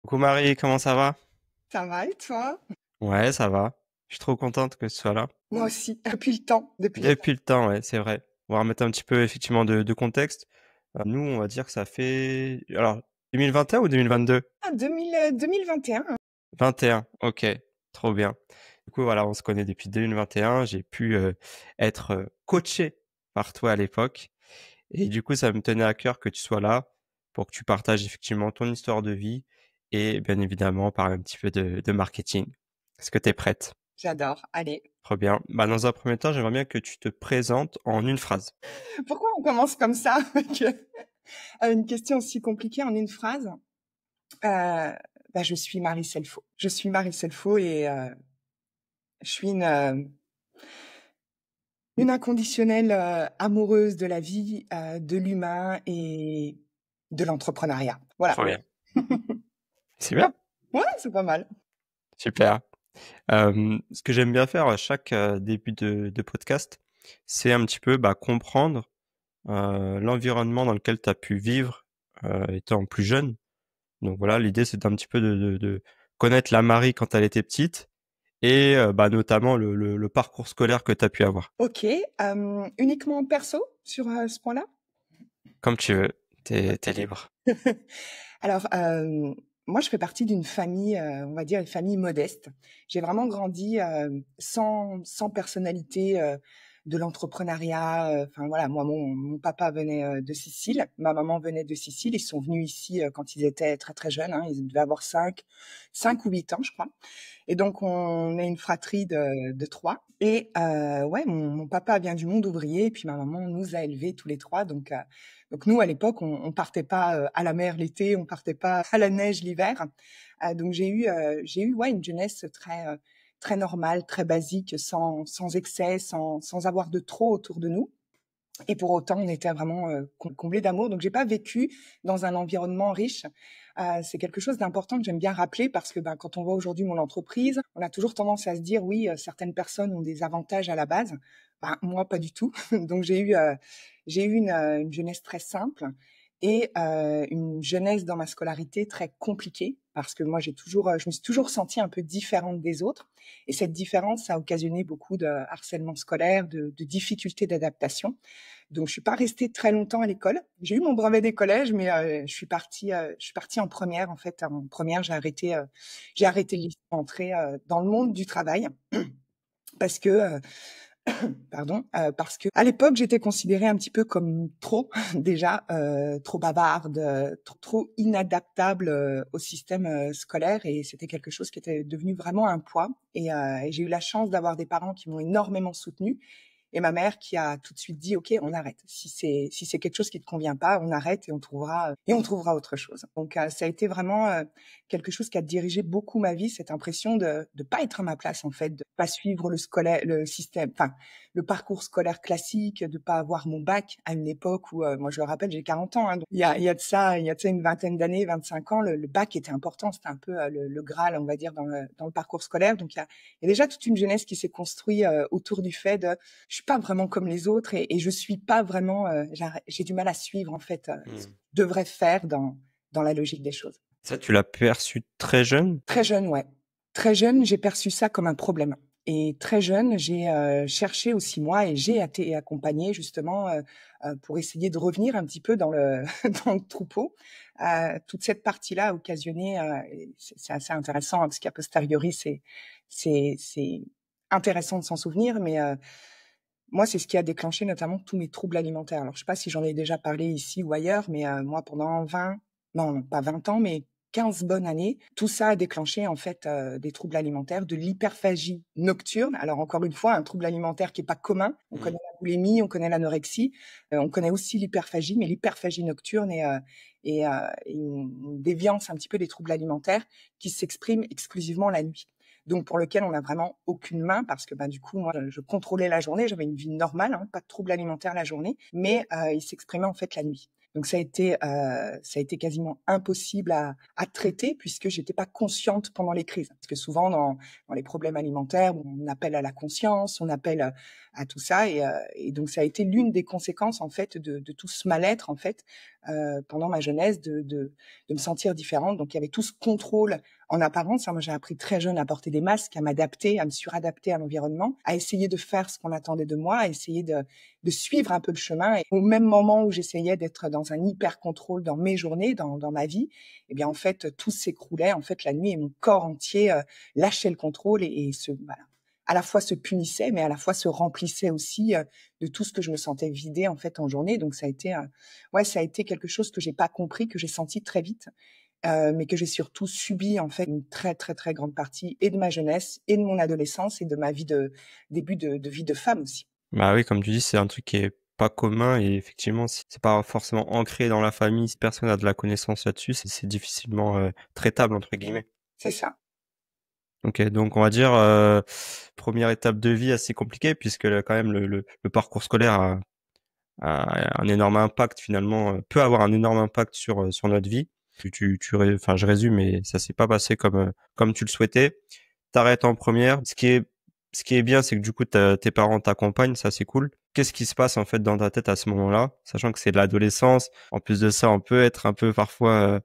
Coucou Marie, comment ça va? Ça va et toi? Ouais, ça va. Je suis trop contente que tu sois là. Moi aussi, depuis le temps, depuis le temps. Depuis le temps, ouais, c'est vrai. On va remettre un petit peu effectivement de contexte. Nous, on va dire que ça fait... Alors, 2021 ou 2022? Ah 2021, hein. 21, ok, trop bien. Du coup, voilà, on se connaît depuis 2021. J'ai pu être coaché par toi à l'époque. Et du coup, ça me tenait à cœur que tu sois là pour que tu partages effectivement ton histoire de vie et bien évidemment parler un petit peu de marketing. Est-ce que tu es prête? J'adore, allez. Trop bien. Bah, dans un premier temps, j'aimerais bien que tu te présentes en une phrase. Pourquoi on commence comme ça avec une question aussi compliquée en une phrase? Je suis Marie Selfo. Je suis Marie Selfo et je suis une inconditionnelle amoureuse de la vie, de l'humain et de l'entrepreneuriat. Voilà. Trop bien. C'est bien. Ouais, c'est pas mal. Super. Ce que j'aime bien faire à chaque début de podcast, c'est un petit peu comprendre l'environnement dans lequel tu as pu vivre étant plus jeune. Donc voilà, l'idée c'est d'un petit peu de connaître la Marie quand elle était petite et notamment le parcours scolaire que tu as pu avoir. Ok. Uniquement perso sur ce point-là? Comme tu veux, t'es libre. Alors, moi, je fais partie d'une famille, on va dire une famille modeste. J'ai vraiment grandi, sans personnalité, de l'entrepreneuriat, enfin voilà, moi mon papa venait, de Sicile, ma maman venait de Sicile. Ils sont venus ici, quand ils étaient très, très jeunes, hein. Ils devaient avoir 5 ou 8 ans, je crois. Et donc on est une fratrie de 3 et ouais, mon papa vient du monde ouvrier et puis ma maman nous a élevés tous les 3 donc nous, à l'époque, on partait pas, à la mer l'été, on partait pas à la neige l'hiver. Donc j'ai eu, ouais, une jeunesse très normale, très basique, sans excès, sans avoir de trop autour de nous. Et pour autant, on était vraiment comblés d'amour. Donc, j'ai pas vécu dans un environnement riche. C'est quelque chose d'important que j'aime bien rappeler parce que quand on voit aujourd'hui mon entreprise, on a toujours tendance à se dire oui, certaines personnes ont des avantages à la base. Moi, pas du tout. Donc, j'ai eu une jeunesse très simple et une jeunesse dans ma scolarité très compliquée parce que moi, je me suis toujours sentie un peu différente des autres. Et cette différence a occasionné beaucoup de harcèlement scolaire, de difficultés d'adaptation. Donc, je suis pas restée très longtemps à l'école. J'ai eu mon brevet des collèges, mais je suis partie en première. En fait, en première, j'ai arrêté le lycée pour entrer dans le monde du travail parce que, pardon, parce que à l'époque, j'étais considérée un petit peu comme trop déjà, trop bavarde, trop inadaptable au système scolaire, et c'était quelque chose qui était devenu vraiment un poids. Et j'ai eu la chance d'avoir des parents qui m'ont énormément soutenue et ma mère qui a tout de suite dit: «OK, on arrête. Si c'est quelque chose qui te convient pas, on arrête et on trouvera autre chose». Donc ça a été vraiment, quelque chose qui a dirigé beaucoup ma vie, cette impression de pas être à ma place, en fait, de pas suivre le système, enfin, le parcours scolaire classique, de pas avoir mon bac à une époque où, moi je le rappelle, j'ai 40 ans, hein, donc il y a de ça une vingtaine d'années, 25 ans, le bac était important. C'était un peu, le graal, on va dire, dans le parcours scolaire. Donc il y a déjà toute une jeunesse qui s'est construite, autour du fait de je suis pas vraiment comme les autres et je suis pas vraiment, j'ai du mal à suivre en fait, ce que Hmm. je devrais faire dans la logique des choses. Ça, tu l'as perçu très jeune? Très jeune, ouais. Très jeune, j'ai perçu ça comme un problème et très jeune, j'ai, cherché aussi moi et j'ai été accompagnée justement, pour essayer de revenir un petit peu dans le dans le troupeau. Toute cette partie-là a occasionné, et c'est assez intéressant, hein, parce qu'a posteriori c'est intéressant de s'en souvenir, mais moi, c'est ce qui a déclenché notamment tous mes troubles alimentaires. Alors, je sais pas si j'en ai déjà parlé ici ou ailleurs, mais moi, pendant 20, non, pas 20 ans, mais 15 bonnes années, tout ça a déclenché en fait des troubles alimentaires, de l'hyperphagie nocturne. Alors, encore une fois, un trouble alimentaire qui est pas commun. On Hmm. connaît la boulimie, on connaît l'anorexie, on connaît aussi l'hyperphagie, mais l'hyperphagie nocturne est une déviance un petit peu des troubles alimentaires qui s'expriment exclusivement la nuit, donc pour lequel on n'a vraiment aucune main parce que du coup, moi, je contrôlais la journée, j'avais une vie normale, hein, pas de troubles alimentaires la journée, mais il s'exprimait en fait la nuit. Donc ça a été quasiment impossible à traiter puisque j'étais pas consciente pendant les crises. Parce que souvent dans les problèmes alimentaires, on appelle à la conscience, on appelle à tout ça, et donc ça a été l'une des conséquences en fait de tout ce mal-être en fait, pendant ma jeunesse de me sentir différente. Donc il y avait tout ce contrôle en apparence. Moi, j'ai appris très jeune à porter des masques, à m'adapter, à me suradapter à l'environnement, à essayer de faire ce qu'on attendait de moi, à essayer de suivre un peu le chemin. Et au même moment où j'essayais d'être dans un hyper contrôle dans mes journées, dans ma vie, eh bien en fait tout s'écroulait en fait la nuit et mon corps entier lâchait le contrôle et voilà, à la fois se punissait, mais à la fois se remplissait aussi de tout ce que je me sentais vidée en fait en journée. Donc ça a été quelque chose que j'ai pas compris, que j'ai senti très vite, mais que j'ai surtout subi en fait une très très très grande partie et de ma jeunesse et de mon adolescence et de ma vie de début de vie de femme aussi. Bah oui, comme tu dis, c'est un truc qui est pas commun et effectivement, si c'est pas forcément ancré dans la famille, si personne a de la connaissance là-dessus, c'est difficilement traitable entre guillemets. C'est ça. Ok, donc on va dire première étape de vie assez compliquée puisque quand même le parcours scolaire a un énorme impact finalement, peut avoir un énorme impact sur notre vie. Enfin je résume, mais ça s'est pas passé comme tu le souhaitais. T'arrêtes en première. Ce qui est bien, c'est que du coup tes parents t'accompagnent, ça c'est cool. Qu'est-ce qui se passe en fait dans ta tête à ce moment-là, sachant que c'est de l'adolescence. En plus de ça, on peut être un peu parfois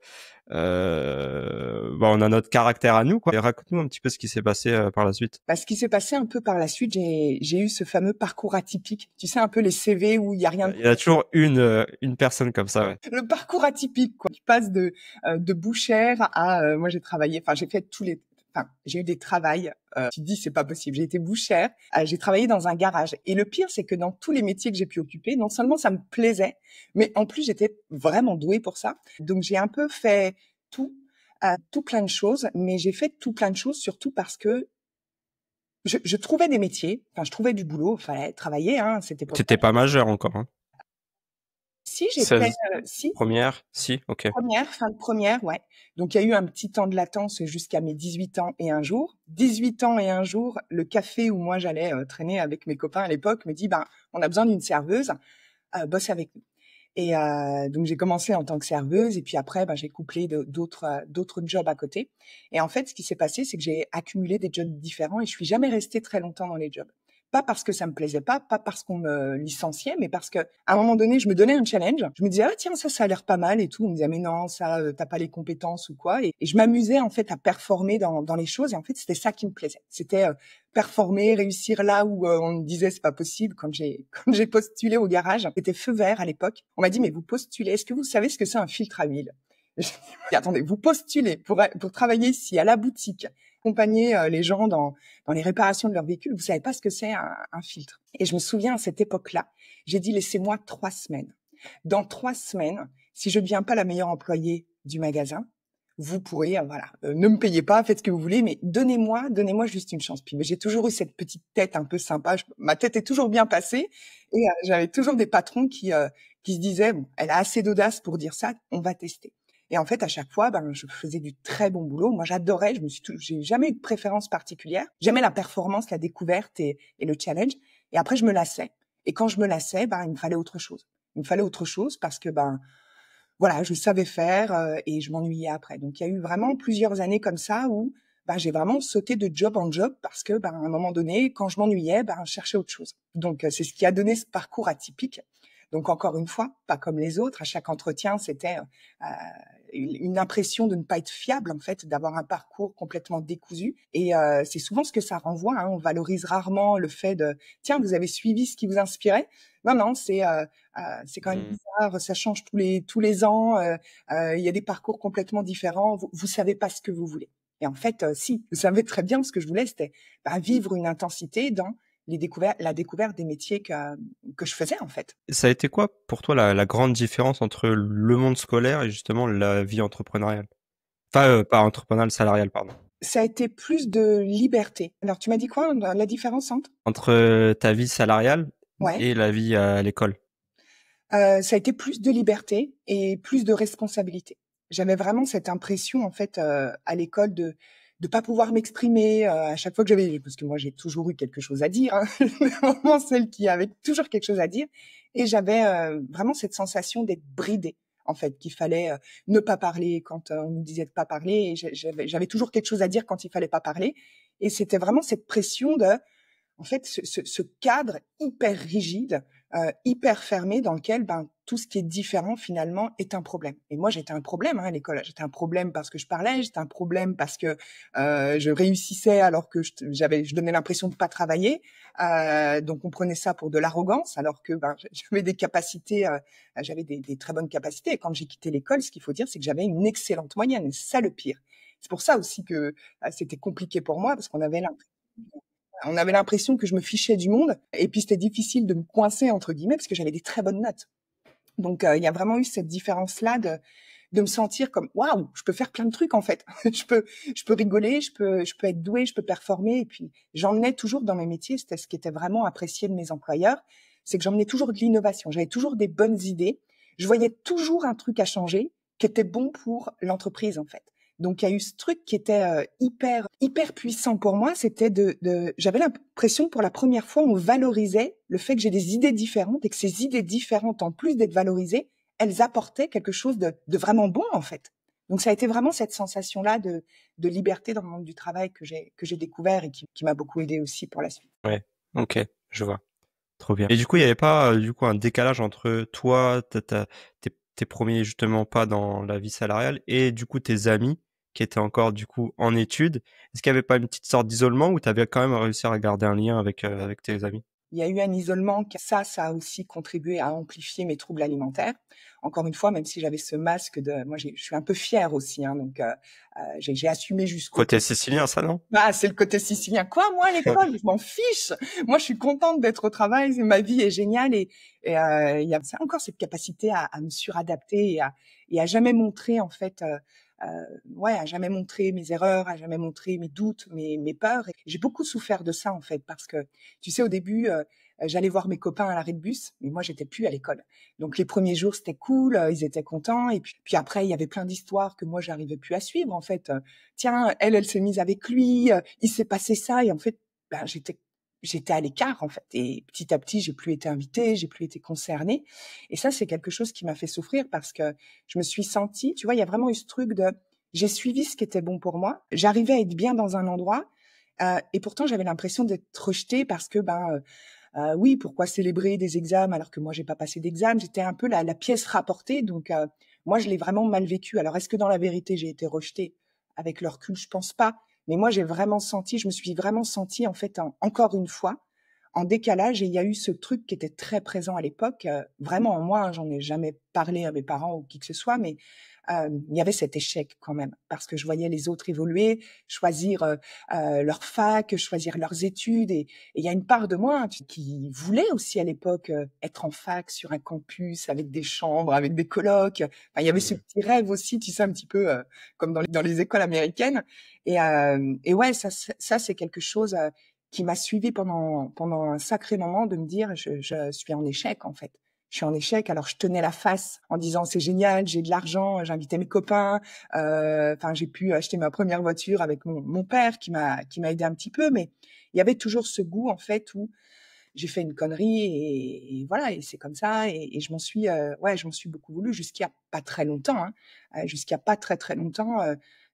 on a notre caractère à nous, quoi. Et raconte-nous un petit peu ce qui s'est passé par la suite. Ce qui s'est passé un peu par la suite, j'ai eu ce fameux parcours atypique. Tu sais, un peu les CV où il y a rien. Il y a toujours une personne comme ça, ouais. Le parcours atypique, quoi. Tu passes de bouchère à moi j'ai travaillé, enfin j'ai fait j'ai eu des travails. Tu te dis c'est pas possible. J'ai été bouchère, j'ai travaillé dans un garage. Et le pire, c'est que dans tous les métiers que j'ai pu occuper, non seulement ça me plaisait, mais en plus j'étais vraiment douée pour ça. Donc j'ai un peu fait tout, tout plein de choses, mais j'ai fait tout plein de choses surtout parce que je trouvais des métiers, enfin je trouvais du boulot, fallait travailler, hein, c'était pas. T'étais pas majeur encore, hein. Si j'ai fait 16, si première, si, ok. fin de première, ouais. Donc il y a eu un petit temps de latence jusqu'à mes 18 ans et un jour. 18 ans et un jour, le café où moi j'allais traîner avec mes copains à l'époque me dit on a besoin d'une serveuse, bosse avec nous. Et donc j'ai commencé en tant que serveuse et puis après j'ai couplé d'autres jobs à côté. Et en fait, ce qui s'est passé, c'est que j'ai accumulé des jobs différents et je suis jamais restée très longtemps dans les jobs. Pas parce que ça me plaisait pas parce qu'on me licenciait, mais parce que à un moment donné, je me donnais un challenge. Je me disais tiens ça a l'air pas mal et tout. On me disait mais non ça t'as pas les compétences ou quoi. Et je m'amusais en fait à performer dans les choses. Et en fait c'était ça qui me plaisait. C'était performer, réussir là où on me disait c'est pas possible. Quand j'ai postulé au garage, c'était feu vert à l'époque. On m'a dit mais vous postulez, est-ce que vous savez ce que c'est un filtre à huile? Je dis, attendez, vous postulez pour travailler ici à la boutique, accompagner les gens dans les réparations de leur véhicule, vous savez pas ce que c'est un filtre. Et je me souviens à cette époque-là, j'ai dit laissez-moi 3 semaines. Dans 3 semaines, si je ne deviens pas la meilleure employée du magasin, vous pourrez, ne me payez pas, faites ce que vous voulez, mais donnez-moi juste une chance. Puis j'ai toujours eu cette petite tête un peu sympa. Ma tête est toujours bien passée et j'avais toujours des patrons qui se disaient bon, elle a assez d'audace pour dire ça, on va tester. Et en fait, à chaque fois, je faisais du très bon boulot. Moi, j'adorais. J'ai jamais eu de préférence particulière. J'aimais la performance, la découverte et le challenge. Et après, je me lassais. Et quand je me lassais, il me fallait autre chose. Il me fallait autre chose parce que voilà, je savais faire et je m'ennuyais après. Donc il y a eu vraiment plusieurs années comme ça où j'ai vraiment sauté de job en job parce que à un moment donné, quand je m'ennuyais, je cherchais autre chose. Donc c'est ce qui a donné ce parcours atypique. Donc encore une fois, pas comme les autres. À chaque entretien, c'était une impression de ne pas être fiable en fait, d'avoir un parcours complètement décousu. Et c'est souvent ce que ça renvoie. Hein. On valorise rarement le fait de tiens, vous avez suivi ce qui vous inspirait. Non, c'est quand même bizarre. Ça change tous les ans. Il y a des parcours complètement différents. Vous savez pas ce que vous voulez. Et en fait, si, vous savez très bien ce que je voulais, c'était vivre une intensité dans la découverte des métiers que je faisais en fait. Ça a été quoi pour toi la grande différence entre le monde scolaire et justement la vie entrepreneuriale? Enfin, pas entrepreneuriale, salariale, pardon. Ça a été plus de liberté. Alors tu m'as dit quoi, la différence entre? Entre ta vie salariale Ouais. et la vie à l'école. Ça a été plus de liberté et plus de responsabilité. J'avais vraiment cette impression en fait à l'école de pas pouvoir m'exprimer à chaque fois que parce que moi j'ai toujours eu quelque chose à dire, hein, vraiment celle qui avait toujours quelque chose à dire, et j'avais vraiment cette sensation d'être bridée en fait, qu'il fallait ne pas parler quand on nous disait de pas parler, et j'avais toujours quelque chose à dire quand il fallait pas parler, et c'était vraiment cette pression de en fait ce cadre hyper rigide hyper fermé dans lequel tout ce qui est différent finalement est un problème. Et moi j'étais un problème à l'école. J'étais un problème parce que je parlais, j'étais un problème parce que je réussissais alors que je donnais l'impression de pas travailler. Donc on prenait ça pour de l'arrogance alors que j'avais des capacités, j'avais des très bonnes capacités. Et quand j'ai quitté l'école, ce qu'il faut dire, c'est que j'avais une excellente moyenne. Et c'est ça le pire. C'est pour ça aussi que c'était compliqué pour moi parce qu'on avait l'impression que je me fichais du monde et puis c'était difficile de me coincer entre guillemets parce que j'avais des très bonnes notes. Donc il y a vraiment eu cette différence-là de me sentir comme waouh, je peux faire plein de trucs en fait. je peux rigoler, je peux être douée, je peux performer et puis j'emmenais toujours dans mes métiers, c'était ce qui était vraiment apprécié de mes employeurs, c'est que j'emmenais toujours de l'innovation, j'avais toujours des bonnes idées, je voyais toujours un truc à changer qui était bon pour l'entreprise en fait. Donc il y a eu ce truc qui était hyper puissant pour moi, c'était j'avais l'impression que pour la première fois on valorisait le fait que j'ai des idées différentes et que ces idées différentes en plus d'être valorisées, elles apportaient quelque chose de vraiment bon en fait. Donc ça a été vraiment cette sensation-là de liberté dans le monde du travail que j'ai découvert et qui m'a beaucoup aidé aussi pour la suite. Ouais, ok, je vois. Trop bien. Et du coup, il n'y avait pas du coup un décalage entre toi, tes premiers justement pas dans la vie salariale et du coup tes amis qui étaient encore du coup en études. Est-ce qu'il n'y avait pas une petite sorte d'isolement où tu avais quand même réussi à garder un lien avec tes amis? Il y a eu un isolement, ça a aussi contribué à amplifier mes troubles alimentaires. Encore une fois, même si j'avais ce masque moi je suis un peu fière aussi, hein, donc j'ai assumé jusqu'au Côté bout. sicilien, ça, non? C'est le côté sicilien. Quoi, moi, à l'école, je m'en fiche. Moi, je suis contente d'être au travail. Ma vie est géniale et il y a encore cette capacité à me suradapter et à jamais montrer en fait, à jamais montrer mes erreurs, à jamais montrer mes doutes, mes peurs. Et j'ai beaucoup souffert de ça en fait parce que tu sais, au début, j'allais voir mes copains à l'arrêt de bus, mais moi, j'étais plus à l'école. Donc les premiers jours, c'était cool, ils étaient contents. Et puis après, il y avait plein d'histoires que moi, j'arrivais plus à suivre en fait. Tiens, elle s'est mise avec lui, il s'est passé ça et en fait, j'étais à l'écart en fait et petit à petit, j'ai plus été invitée, j'ai plus été concernée et ça c'est quelque chose qui m'a fait souffrir parce que je me suis sentie, tu vois, il y a vraiment eu ce truc de j'ai suivi ce qui était bon pour moi, j'arrivais à être bien dans un endroit et pourtant j'avais l'impression d'être rejetée parce que oui, pourquoi célébrer des examens alors que moi j'ai pas passé d'examen, j'étais un peu la pièce rapportée donc moi je l'ai vraiment mal vécu. Alors est-ce que dans la vérité j'ai été rejetée? Avec le recul, je pense pas. Mais moi, je me suis vraiment sentie, en fait, encore une fois, en décalage. Et il y a eu ce truc qui était très présent à l'époque, vraiment en moi, hein, j'en ai jamais parlé à mes parents ou qui que ce soit, mais il y avait cet échec quand même, parce que je voyais les autres évoluer, choisir leur fac, choisir leurs études. Et il y a une part de moi qui voulait aussi à l'époque être en fac, sur un campus, avec des chambres, avec des colocs. Enfin, il y avait ce petit rêve aussi, tu sais, un petit peu comme dans les écoles américaines. Et ouais, ça c'est quelque chose qui m'a suivi pendant un sacré moment de me dire je suis en échec en fait. Je suis en échec, alors je tenais la face en disant c'est génial, j'ai de l'argent, j'invitais mes copains, enfin j'ai pu acheter ma première voiture avec mon père qui m'a aidé un petit peu, mais il y avait toujours ce goût en fait où j'ai fait une connerie et voilà et c'est comme ça et je m'en suis je m'en suis beaucoup voulu jusqu'à pas très longtemps hein. Jusqu'à pas très très longtemps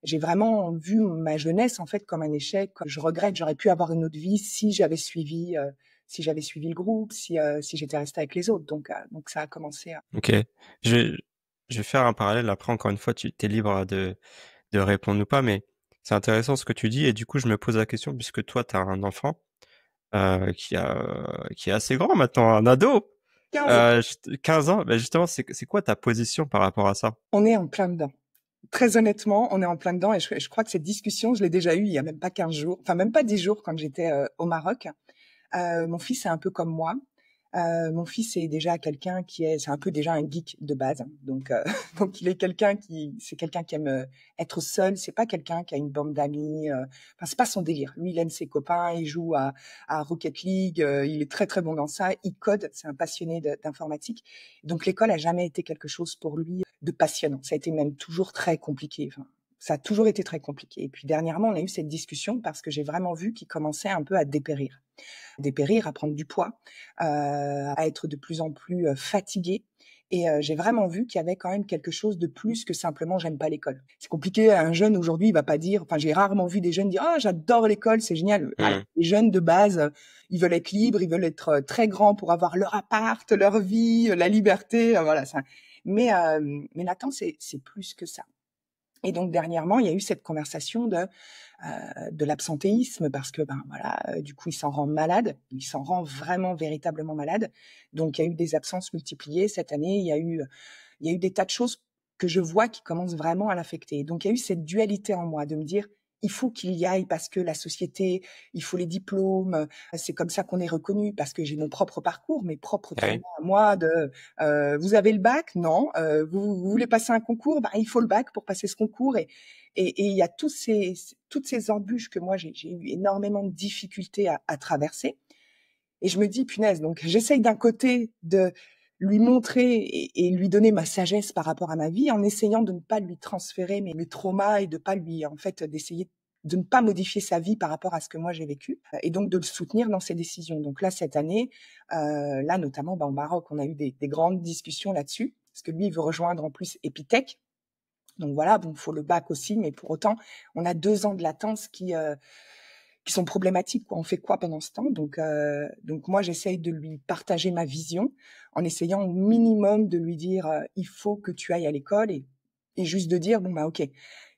j'ai vraiment vu ma jeunesse en fait comme un échec. Je regrette, j'aurais pu avoir une autre vie si j'avais suivi le groupe, si j'étais restée avec les autres. Donc ça a commencé à... Ok. Je, je vais faire un parallèle. Après, encore une fois, tu es libre de répondre ou pas, mais c'est intéressant ce que tu dis. Et du coup, je me pose la question, puisque toi, tu as un enfant qui est assez grand maintenant, un ado, 15 ans. 15 ans. Ben justement, c'est quoi ta position par rapport à ça? On est en plein dedans. Très honnêtement, on est en plein dedans et je crois que cette discussion, je l'ai déjà eue il y a même pas 15 jours, enfin même pas 10 jours quand j'étais au Maroc. Mon fils est un peu comme moi. Mon fils est déjà quelqu'un c'est un peu déjà un geek de base. Donc, donc il est c'est quelqu'un qui aime être seul. C'est pas quelqu'un qui a une bande d'amis. Enfin, c'est pas son délire. Lui, il aime ses copains. Il joue à Rocket League. Il est très très bon dans ça. Il code. C'est un passionné d'informatique. Donc, l'école a jamais été quelque chose pour lui de passionnant. Ça a été même toujours très compliqué. Enfin, ça a toujours été très compliqué. Et puis dernièrement, on a eu cette discussion parce que j'ai vraiment vu qu'il commençait un peu à dépérir, à prendre du poids, à être de plus en plus fatigué. Et j'ai vraiment vu qu'il y avait quand même quelque chose de plus que simplement j'aime pas l'école. C'est compliqué, un jeune aujourd'hui, il va pas dire, enfin j'ai rarement vu des jeunes dire ah j'adore l'école, c'est génial. Alors, Mmh. les jeunes de base, ils veulent être libres, ils veulent être très grands pour avoir leur appart, leur vie, la liberté, voilà ça. Mais Nathan, c'est plus que ça. Et donc dernièrement, il y a eu cette conversation de l'absentéisme parce que ben voilà, du coup il s'en rend malade, il s'en rend vraiment véritablement malade. Donc il y a eu des absences multipliées cette année, il y a eu des tas de choses que je vois qui commencent vraiment à l'affecter. Donc il y a eu cette dualité en moi de me dire il faut qu'il y aille parce que la société, il faut les diplômes, c'est comme ça qu'on est reconnu parce que j'ai mon propre parcours, mes propres Ah oui. traumas à moi de vous avez le bac? Non. Vous voulez passer un concours? Ben, il faut le bac pour passer ce concours et il y a toutes ces embûches que moi j'ai eu énormément de difficultés à traverser. Et je me dis, punaise, donc j'essaye d'un côté de lui montrer et lui donner ma sagesse par rapport à ma vie en essayant de ne pas lui transférer mes traumas et de pas lui, en fait, d'essayer de ne pas modifier sa vie par rapport à ce que moi j'ai vécu et donc de le soutenir dans ses décisions. Donc là, cette année, là notamment au Maroc, on a eu des grandes discussions là-dessus parce que lui, il veut rejoindre en plus Epitech. Donc voilà, bon, faut le bac aussi, mais pour autant, on a 2 ans de latence qui sont problématiques, quoi. On fait quoi pendant ce temps? Donc moi, j'essaye de lui partager ma vision en essayant au minimum de lui dire il faut que tu ailles à l'école et juste de dire bon bah ok,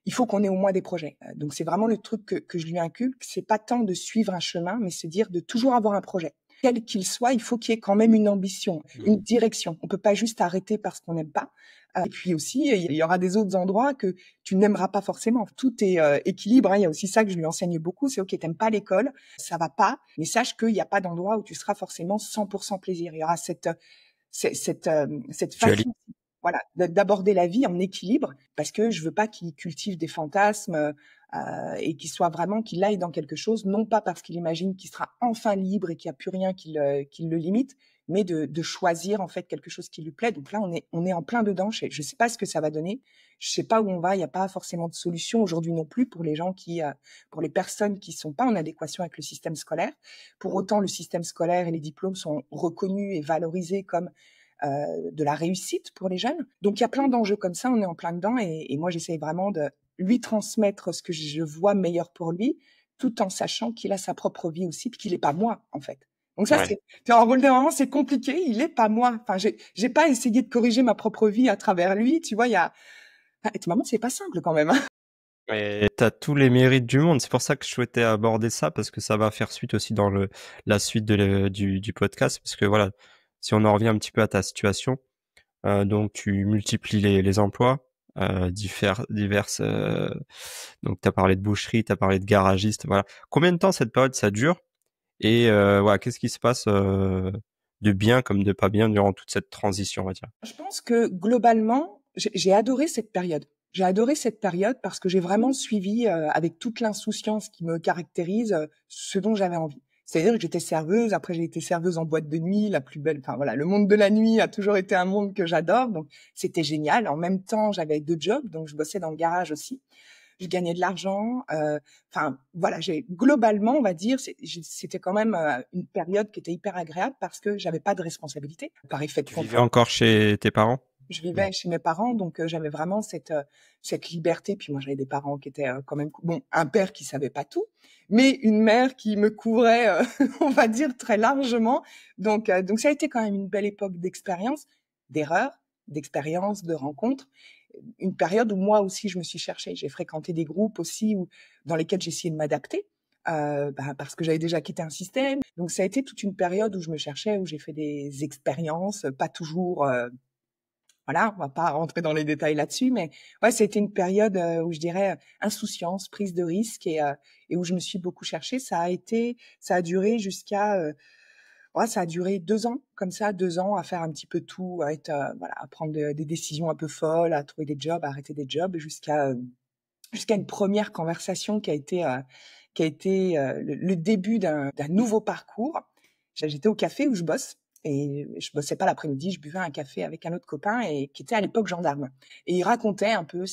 il faut qu'on ait au moins des projets. Donc c'est vraiment le truc que je lui inculque, c'est pas tant de suivre un chemin, mais c'est dire de toujours avoir un projet. Quel qu'il soit, il faut qu'il y ait quand même une ambition, Mmh. une direction. On peut pas juste arrêter parce qu'on n'aime pas. Et puis aussi, il y aura des autres endroits que tu n'aimeras pas forcément. Tout est équilibre. Hein. Il y a aussi ça que je lui enseigne beaucoup. C'est ok, t'aimes pas l'école, ça va pas, mais sache qu'il n'y a pas d'endroit où tu seras forcément 100% plaisir. Il y aura cette Dualité. façon, voilà, d'aborder la vie en équilibre, parce que je veux pas qu'il cultive des fantasmes et qu'il aille dans quelque chose, non pas parce qu'il imagine qu'il sera enfin libre et qu'il n'y a plus rien qui le limite, mais de choisir en fait quelque chose qui lui plaît. Donc là, on est en plein dedans. Je sais pas ce que ça va donner. Je sais pas où on va. Il n'y a pas forcément de solution aujourd'hui non plus pour les gens pour les personnes qui sont pas en adéquation avec le système scolaire. Pour autant, le système scolaire et les diplômes sont reconnus et valorisés comme de la réussite pour les jeunes. Donc il y a plein d'enjeux comme ça. On est en plein dedans et moi j'essaye vraiment de lui transmettre ce que je vois meilleur pour lui, tout en sachant qu'il a sa propre vie aussi, puis qu'il est pas moi en fait. Donc ça, Ouais. c'est en rôle de maman, c'est compliqué. Il est pas moi. Enfin, j'ai pas essayé de corriger ma propre vie à travers lui. Tu vois, il y a être maman, c'est pas simple quand même. Hein. Et tu as tous les mérites du monde. C'est pour ça que je souhaitais aborder ça, parce que ça va faire suite aussi dans la suite du podcast. Parce que voilà, si on en revient un petit peu à ta situation, donc tu multiplies les emplois, diverses. Donc tu as parlé de boucherie, tu as parlé de garagiste. Voilà. Combien de temps cette période ça dure? Et voilà, qu'est-ce qui se passe de bien comme de pas bien durant toute cette transition, on va dire? Je pense que globalement, j'ai adoré cette période. J'ai adoré cette période parce que j'ai vraiment suivi avec toute l'insouciance qui me caractérise ce dont j'avais envie. C'est-à-dire que j'étais serveuse, après j'ai été serveuse en boîte de nuit, la plus belle. Enfin voilà, le monde de la nuit a toujours été un monde que j'adore, donc c'était génial. En même temps, j'avais 2 jobs, donc je bossais dans le garage aussi. Je gagnais de l'argent. Enfin voilà, j'ai globalement, on va dire, c'était quand même une période qui était hyper agréable parce que j'avais pas de responsabilité par effet de Tu vivais contrainte. encore chez tes parents? Je Mmh. vivais chez mes parents, donc j'avais vraiment cette liberté. Puis moi, j'avais des parents qui étaient quand même bon, un père qui savait pas tout, mais une mère qui me couvrait, on va dire très largement. Donc ça a été quand même une belle époque d'expérience, d'erreurs, d'expériences, de rencontres. Une période où moi aussi je me suis cherchée. J'ai fréquenté des groupes aussi dans lesquels j'ai essayé de m'adapter. Parce que j'avais déjà quitté un système. Donc ça a été toute une période où je me cherchais, où j'ai fait des expériences, pas toujours voilà, on va pas rentrer dans les détails là-dessus, mais ouais, c'était une période où je dirais insouciance, prise de risque et où je me suis beaucoup cherchée. Ça a duré jusqu'à, ouais, ça a duré 2 ans comme ça, 2 ans à faire un petit peu tout, à être, voilà, à prendre des décisions un peu folles, à trouver des jobs, à arrêter des jobs, jusqu'à une première conversation qui a été le début d'un nouveau parcours. J'étais au café où je bosse et je bossais pas l'après-midi, je buvais un café avec un autre copain et qui était à l'époque gendarme. Et il racontait un peu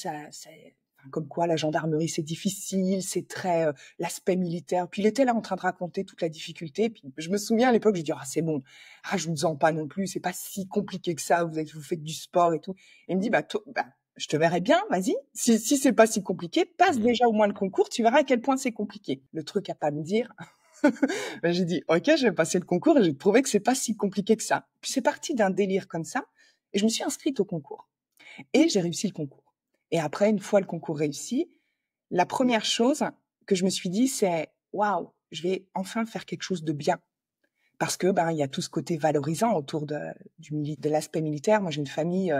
comme quoi la gendarmerie c'est difficile, c'est très l'aspect militaire. Puis il était là en train de raconter toute la difficulté. Puis je me souviens à l'époque, je dis c'est bon, rajoute-en pas non plus, c'est pas si compliqué que ça. Vous faites du sport et tout. Et il me dit je te verrai bien, vas-y. Si c'est pas si compliqué, passe déjà au moins le concours, tu verras à quel point c'est compliqué. Le truc à pas me dire. J'ai dit ok, je vais passer le concours et j'ai trouvé que c'est pas si compliqué que ça. Puis c'est parti d'un délire comme ça et je me suis inscrite au concours et j'ai réussi le concours. Et après, une fois le concours réussi, la première chose que je me suis dit, c'est waouh, je vais enfin faire quelque chose de bien. Parce que il y a tout ce côté valorisant autour de l'aspect militaire. Moi, j'ai une famille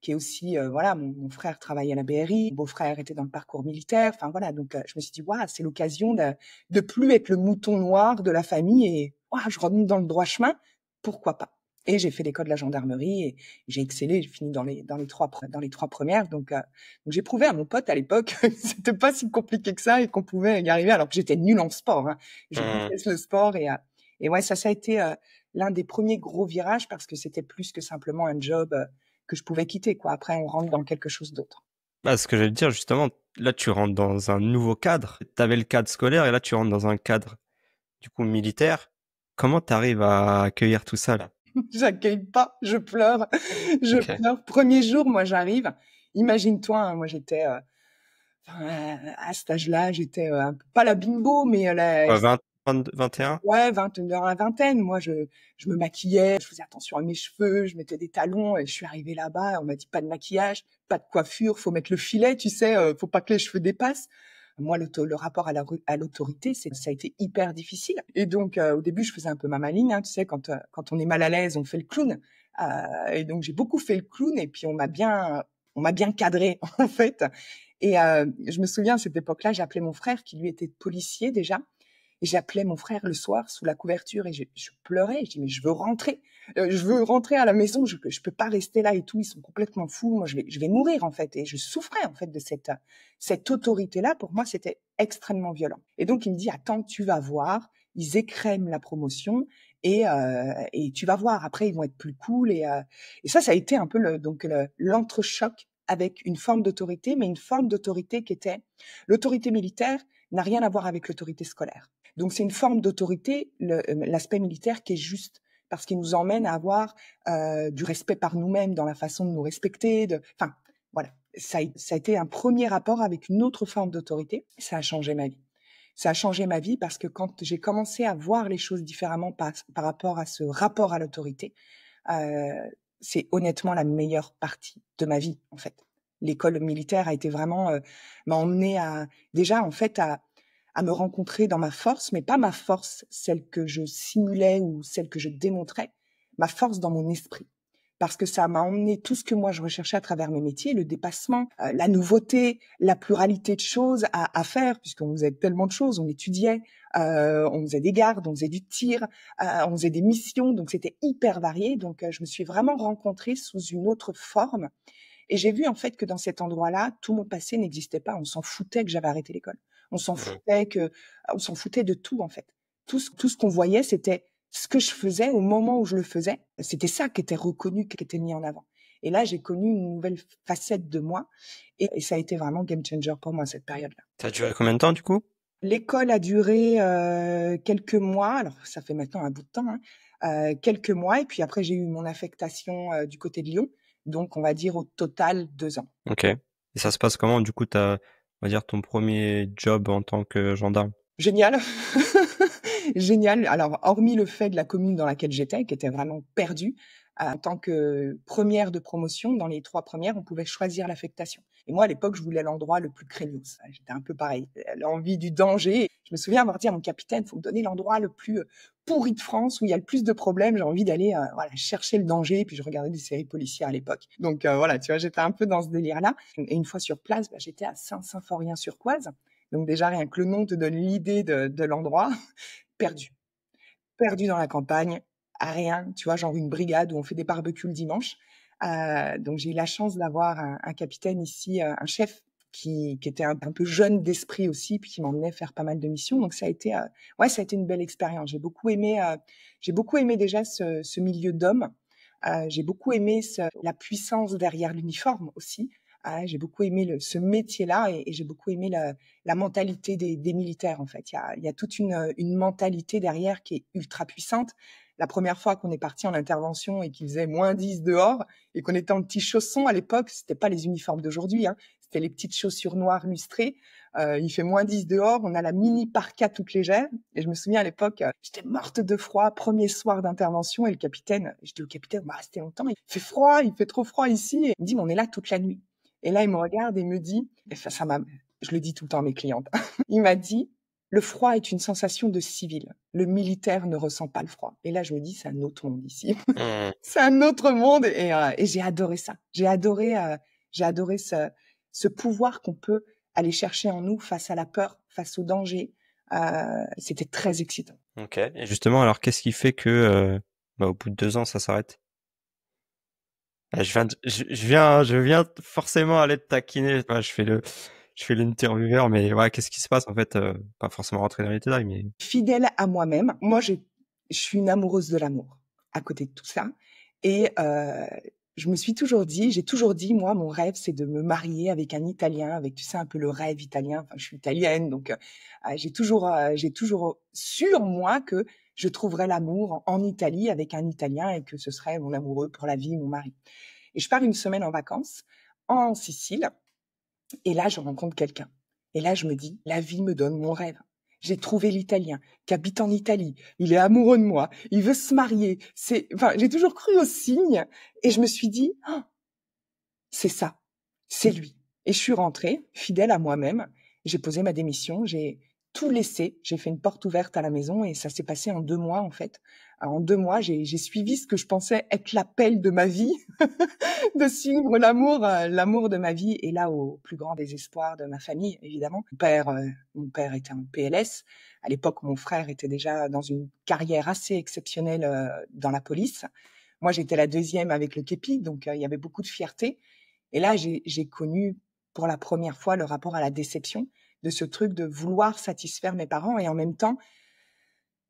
qui est aussi voilà, mon frère travaille à la BRI, mon beau-frère était dans le parcours militaire. Enfin voilà, donc je me suis dit waouh, c'est l'occasion de plus être le mouton noir de la famille et waouh, je remonte dans le droit chemin. Pourquoi pas? Et j'ai fait l'école de la gendarmerie et j'ai excellé, j'ai fini dans les trois premières. Donc j'ai prouvé à mon pote à l'époque que c'était pas si compliqué que ça et qu'on pouvait y arriver alors que j'étais nulle en sport. Hein. Je déteste le sport et ouais, ça a été l'un des premiers gros virages parce que c'était plus que simplement un job que je pouvais quitter, quoi. Après, on rentre dans quelque chose d'autre. Ce que j'allais te dire, justement, là, tu rentres dans un nouveau cadre. Tu avais le cadre scolaire et là, tu rentres dans un cadre, du coup, militaire. Comment tu arrives à accueillir tout ça, là? J'accueille pas, je pleure. Je Ok. pleure. Premier jour, moi, j'arrive. Imagine-toi, hein, moi, j'étais à cet âge-là, j'étais pas la bimbo, mais Quoi, 20, 22, 21? ouais, dans la vingtaine. Moi, je me maquillais, je faisais attention à mes cheveux, je mettais des talons et je suis arrivée là-bas. On m'a dit pas de maquillage, pas de coiffure, faut mettre le filet, tu sais, faut pas que les cheveux dépassent. Moi, le rapport à l'autorité, ça a été hyper difficile. Et donc, au début, je faisais un peu ma maline, hein, tu sais, quand on est mal à l'aise, on fait le clown. Et donc, j'ai beaucoup fait le clown et puis on m'a bien cadré, en fait. Et je me souviens, à cette époque-là, j'appelais mon frère, qui lui était policier déjà. Et j'appelais mon frère le soir sous la couverture et je pleurais. Je dis, mais je veux rentrer. Je veux rentrer à la maison. Je peux pas rester là et tout. Ils sont complètement fous. Moi, je vais mourir, en fait. Et je souffrais, en fait, de cette autorité-là. Pour moi, c'était extrêmement violent. Et donc, il me dit, attends, tu vas voir. Ils écrèment la promotion et tu vas voir. Après, ils vont être plus cool. Et ça a été un peu l'entrechoc avec une forme d'autorité, mais une forme d'autorité qui était l'autorité militaire n'a rien à voir avec l'autorité scolaire. Donc c'est une forme d'autorité, l'aspect militaire qui est juste parce qu'il nous emmène à avoir du respect par nous-mêmes dans la façon de nous respecter. Enfin voilà, ça a été un premier rapport avec une autre forme d'autorité. Ça a changé ma vie. Ça a changé ma vie parce que quand j'ai commencé à voir les choses différemment par rapport à ce rapport à l'autorité, c'est honnêtement la meilleure partie de ma vie en fait. L'école militaire a été vraiment m'a emmené déjà en fait à me rencontrer dans ma force, mais pas ma force, celle que je simulais ou celle que je démontrais, ma force dans mon esprit. Parce que ça m'a emmené tout ce que moi je recherchais à travers mes métiers, le dépassement, la nouveauté, la pluralité de choses à faire, puisqu'on faisait tellement de choses, on étudiait, on faisait des gardes, on faisait du tir, on faisait des missions, donc c'était hyper varié. Donc je me suis vraiment rencontrée sous une autre forme. Et j'ai vu en fait que dans cet endroit-là, tout mon passé n'existait pas. On s'en foutait que j'avais arrêté l'école. On s'en foutait de tout en fait. Tout ce qu'on voyait, c'était ce que je faisais au moment où je le faisais. C'était ça qui était reconnu, qui était mis en avant. Et là, j'ai connu une nouvelle facette de moi, et ça a été vraiment game changer pour moi cette période-là. Ça a duré combien de temps, du coup? L'école a duré quelques mois. Alors ça fait maintenant un bout de temps, hein, quelques mois. Et puis après, j'ai eu mon affectation du côté de Lyon. Donc, on va dire au total 2 ans. Ok. Et ça se passe comment, du coup, on va dire, ton premier job en tant que gendarme? Génial. Génial. Alors, hormis le fait de la commune dans laquelle j'étais, qui était vraiment perdue, en tant que première de promotion, dans les 3 premières, on pouvait choisir l'affectation. Et moi, à l'époque, je voulais l'endroit le plus craignos. J'étais un peu pareil, l'envie du danger. Je me souviens avoir dit à mon capitaine, faut me donner l'endroit le plus pourri de France, où il y a le plus de problèmes. J'ai envie d'aller chercher le danger. Et puis, je regardais des séries policières à l'époque. Donc, voilà, tu vois, j'étais un peu dans ce délire-là. Et une fois sur place, j'étais à Saint-Symphorien-sur-Coise. Donc déjà, rien que le nom te donne l'idée de l'endroit. Perdu. Perdu dans la campagne, à rien, tu vois, genre une brigade où on fait des barbecues le dimanche. Donc j'ai eu la chance d'avoir un capitaine ici, un chef qui était un peu jeune d'esprit aussi, puis qui m'emmenait faire pas mal de missions. Donc ça a été, ça a été une belle expérience. J'ai beaucoup aimé déjà ce milieu d'hommes. J'ai beaucoup aimé la puissance derrière l'uniforme aussi. j'ai beaucoup aimé ce métier-là et j'ai beaucoup aimé la mentalité des militaires, en fait. Il y a toute une mentalité derrière qui est ultra puissante. La première fois qu'on est parti en intervention et qu'il faisait -10 dehors et qu'on était en petits chaussons à l'époque, c'était pas les uniformes d'aujourd'hui, hein, c'était les petites chaussures noires lustrées. Il fait -10 dehors, on a la mini parka toute légère. Et je me souviens à l'époque, j'étais morte de froid, premier soir d'intervention, et le capitaine, je dis au capitaine, on va rester longtemps, il fait froid, il fait trop froid ici. Et il me dit, mais on est là toute la nuit. Et là, il me regarde et me dit, et je le dis tout le temps à mes clientes, il m'a dit, le froid est une sensation de civil. Le militaire ne ressent pas le froid. Et là, je me dis, c'est un autre monde ici. C'est un autre monde. Et j'ai adoré ça. J'ai adoré ce pouvoir qu'on peut aller chercher en nous face à la peur, face au danger. C'était très excitant. Ok. Et justement, alors, qu'est-ce qui fait que, au bout de 2 ans, ça s'arrête? Je viens forcément aller te taquiner. Ouais, je fais l'intervieweur, mais ouais, qu'est-ce qui se passe en fait? Pas forcément rentrer dans les détails, mais. Fidèle à moi-même. Moi, je suis une amoureuse de l'amour à côté de tout ça. Et j'ai toujours dit, moi, mon rêve, c'est de me marier avec un Italien, avec, tu sais, un peu le rêve italien. Enfin, je suis italienne, donc j'ai toujours su en moi que je trouverais l'amour en Italie avec un Italien et que ce serait mon amoureux pour la vie, mon mari. Et je pars une semaine en vacances en Sicile. Et là, je rencontre quelqu'un. Et là, je me dis, la vie me donne mon rêve. J'ai trouvé l'Italien qui habite en Italie. Il est amoureux de moi. Il veut se marier. J'ai toujours cru aux signes. Et je me suis dit, oh, c'est ça. C'est lui. Et je suis rentrée, fidèle à moi-même. J'ai posé ma démission. J'ai tout laissé. J'ai fait une porte ouverte à la maison et ça s'est passé en 2 mois, en fait. Alors, en 2 mois, j'ai suivi ce que je pensais être l'appel de ma vie, de suivre l'amour de ma vie. Et là, au plus grand désespoir de ma famille, évidemment. Mon père était en PLS. À l'époque, mon frère était déjà dans une carrière assez exceptionnelle dans la police. Moi, j'étais la deuxième avec le képi, donc il y avait beaucoup de fierté. Et là, j'ai connu pour la première fois le rapport à la déception, de ce truc de vouloir satisfaire mes parents et en même temps,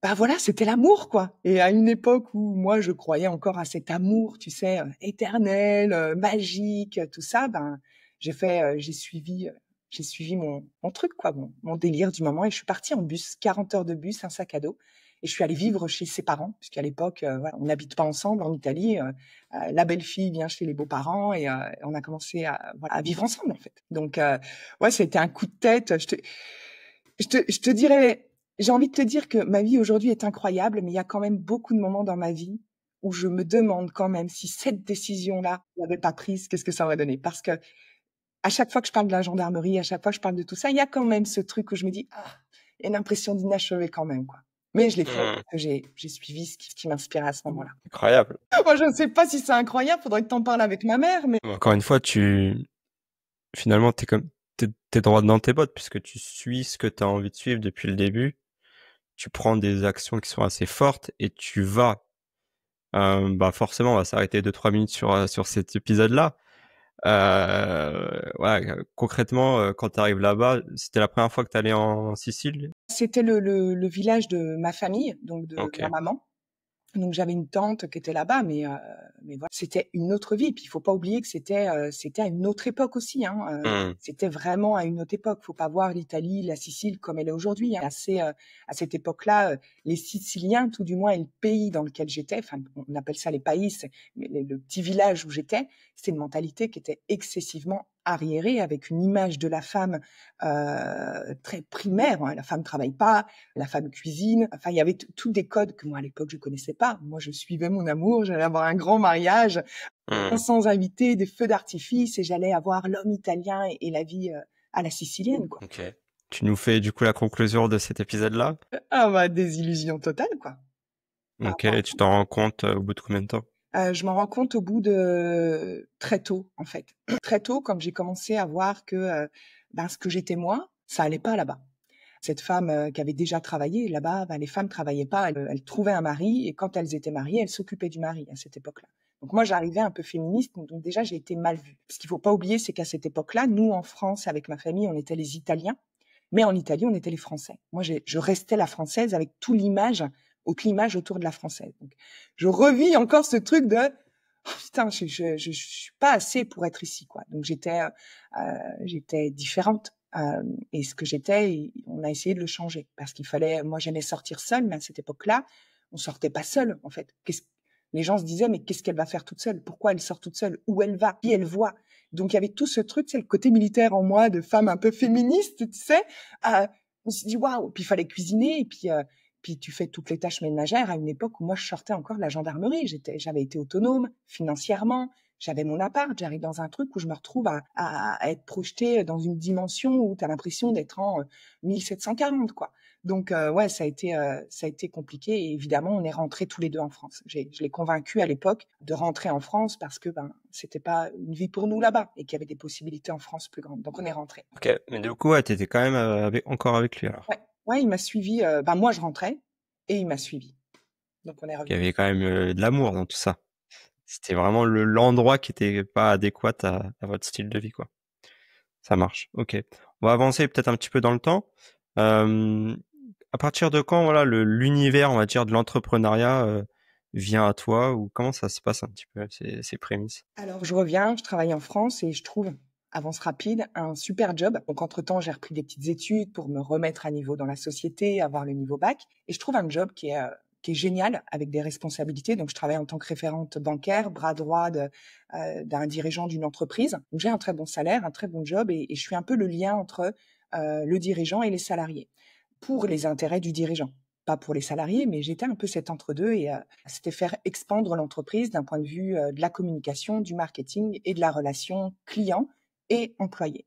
bah voilà, c'était l'amour, quoi. Et à une époque où moi, je croyais encore à cet amour, tu sais, éternel, magique, tout ça, ben, j'ai suivi mon truc, quoi, mon délire du moment. Et je suis partie en bus, 40 heures de bus, un sac à dos. Et je suis allée vivre chez ses parents, puisqu'à l'époque, voilà, on n'habite pas ensemble en Italie. La belle-fille vient chez les beaux-parents et on a commencé à vivre ensemble, en fait. Donc, ouais, c'était un coup de tête. Je te dirais, j'ai envie de te dire que ma vie aujourd'hui est incroyable, mais il y a quand même beaucoup de moments dans ma vie où je me demande quand même si cette décision-là, je l'avais pas prise, qu'est-ce que ça aurait donné? Parce que à chaque fois que je parle de la gendarmerie, à chaque fois que je parle de tout ça, il y a quand même ce truc où je me dis, ah, il y a une impression d'inachevé quand même, quoi. Mais je l'ai fait parce que j'ai suivi ce qui m'inspirait à ce moment-là. Incroyable. Moi, je ne sais pas si c'est incroyable, faudrait que t'en parles avec ma mère, mais Encore une fois, finalement, t'es droit dans tes bottes puisque tu suis ce que t'as envie de suivre depuis le début. Tu prends des actions qui sont assez fortes et tu vas, bah forcément, on va s'arrêter 2-3 minutes sur cet épisode-là. Ouais, concrètement, quand tu arrives là-bas, c'était la première fois que tu allais en Sicile? c'était le village de ma famille, donc de Ok. ma maman. Donc j'avais une tante qui était là-bas, mais voilà, c'était une autre vie. Puis il faut pas oublier que c'était à une autre époque aussi. Hein. C'était vraiment à une autre époque. Faut pas voir l'Italie, la Sicile comme elle est aujourd'hui. Hein. À cette époque-là, les Siciliens, tout du moins, et le pays dans lequel j'étais, enfin on appelle ça les pays, mais le petit village où j'étais, c'était une mentalité qui était excessivement arriérée, avec une image de la femme très primaire. Hein. La femme travaille pas, la femme cuisine. Enfin, il y avait tous des codes que moi à l'époque je connaissais pas. Moi, je suivais mon amour, j'allais avoir un grand mariage sans invité, des feux d'artifice, et j'allais avoir l'homme italien et la vie à la sicilienne, quoi. Ok. Tu nous fais du coup la conclusion de cet épisode-là? Ah bah, désillusion totale, quoi. Ok, et tu t'en rends compte au bout de combien de temps? Je m'en rends compte au bout de très tôt, en fait. Très tôt, quand j'ai commencé à voir que ce que j'étais moi, ça allait pas là-bas. Cette femme qui avait déjà travaillé là-bas, les femmes travaillaient pas, elles trouvaient un mari et quand elles étaient mariées, elles s'occupaient du mari à cette époque-là. Donc moi, j'arrivais un peu féministe, donc déjà j'ai été mal vue. Ce qu'il faut pas oublier, c'est qu'à cette époque-là, nous en France, avec ma famille, on était les Italiens, mais en Italie, on était les Français. Moi, je restais la Française avec toute l'image autour de la Française. Donc, je revis encore ce truc de Oh, putain, je suis pas assez pour être ici, quoi. Donc j'étais différente. Et ce que j'étais, on a essayé de le changer parce qu'il fallait. Moi, j'aimais sortir seule, mais à cette époque-là, on sortait pas seule, en fait. Les gens se disaient, mais qu'est-ce qu'elle va faire toute seule? Pourquoi elle sort toute seule? Où elle va? Qui elle voit? Donc il y avait tout ce truc, c'est le côté militaire en moi de femme un peu féministe, tu sais. On se dit waouh. Puis il fallait cuisiner, et puis tu fais toutes les tâches ménagères à une époque où moi je sortais encore de la gendarmerie. J'avais été autonome financièrement, j'avais mon appart, j'arrive dans un truc où je me retrouve à être projetée dans une dimension où tu as l'impression d'être en 1740, quoi. Donc ouais, ça a été compliqué, et évidemment on est rentrés tous les deux en France. Je l'ai convaincu à l'époque de rentrer en France parce que c'était pas une vie pour nous là-bas et qu'il y avait des possibilités en France plus grandes. Donc on est rentrés. Ok, mais du coup, ouais, t'étais quand même encore avec lui alors. Ouais, ouais, il m'a suivi. Moi je rentrais et il m'a suivi. Donc on est Il y revenu. avait quand même de l'amour dans tout ça. C'était vraiment l'endroit qui était pas adéquat à votre style de vie, quoi. Ça marche. Ok. On va avancer peut-être un petit peu dans le temps. Euh, à partir de quand, voilà, l'univers, on va dire, de l'entrepreneuriat vient à toi, ou comment ça se passe un petit peu ces prémices? Alors je reviens, je travaille en France et je trouve, avance rapide, un super job. Donc entre-temps, j'ai repris des petites études pour me remettre à niveau dans la société, avoir le niveau bac. Et je trouve un job qui est génial, avec des responsabilités. Donc je travaille en tant que référente bancaire, bras droit d'un dirigeant d'une entreprise. Donc j'ai un très bon salaire, un très bon job, et je suis un peu le lien entre le dirigeant et les salariés, pour les intérêts du dirigeant. Pas pour les salariés, mais j'étais un peu cet entre-deux, et c'était faire expandre l'entreprise d'un point de vue de la communication, du marketing et de la relation client et employé.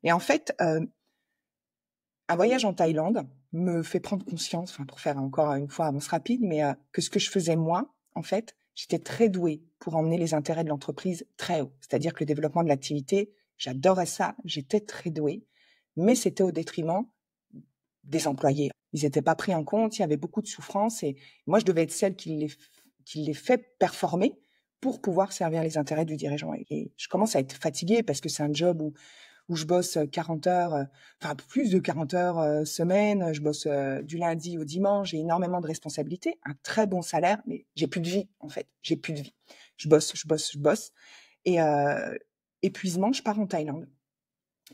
Et en fait, un voyage en Thaïlande me fait prendre conscience, enfin pour faire encore une fois avance rapide, mais que ce que je faisais moi, en fait, j'étais très douée pour emmener les intérêts de l'entreprise très haut. C'est-à-dire que le développement de l'activité, j'adorais ça, j'étais très douée, mais c'était au détriment des employés. Ils n'étaient pas pris en compte, il y avait beaucoup de souffrance, et moi je devais être celle qui les fait performer pour pouvoir servir les intérêts du dirigeant. Et je commence à être fatiguée parce que c'est un job où je bosse 40 heures, enfin plus de 40 heures semaine, je bosse du lundi au dimanche, j'ai énormément de responsabilités, un très bon salaire, mais j'ai plus de vie, en fait, j'ai plus de vie. Je bosse, je bosse, je bosse, et épuisement, je pars en Thaïlande.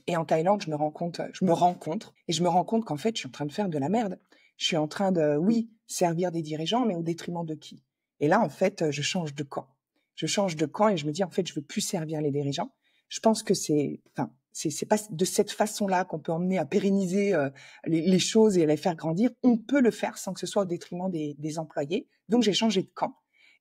Et en Thaïlande, je me rencontre, et je me rends compte qu'en fait, je suis en train de faire de la merde. Je suis en train de, oui, servir des dirigeants, mais au détriment de qui? Et là, en fait, je change de camp. Je change de camp et je me dis, en fait, je veux plus servir les dirigeants. Je pense que c'est pas de cette façon-là qu'on peut emmener à pérenniser les choses et à les faire grandir. On peut le faire sans que ce soit au détriment des employés. Donc, j'ai changé de camp.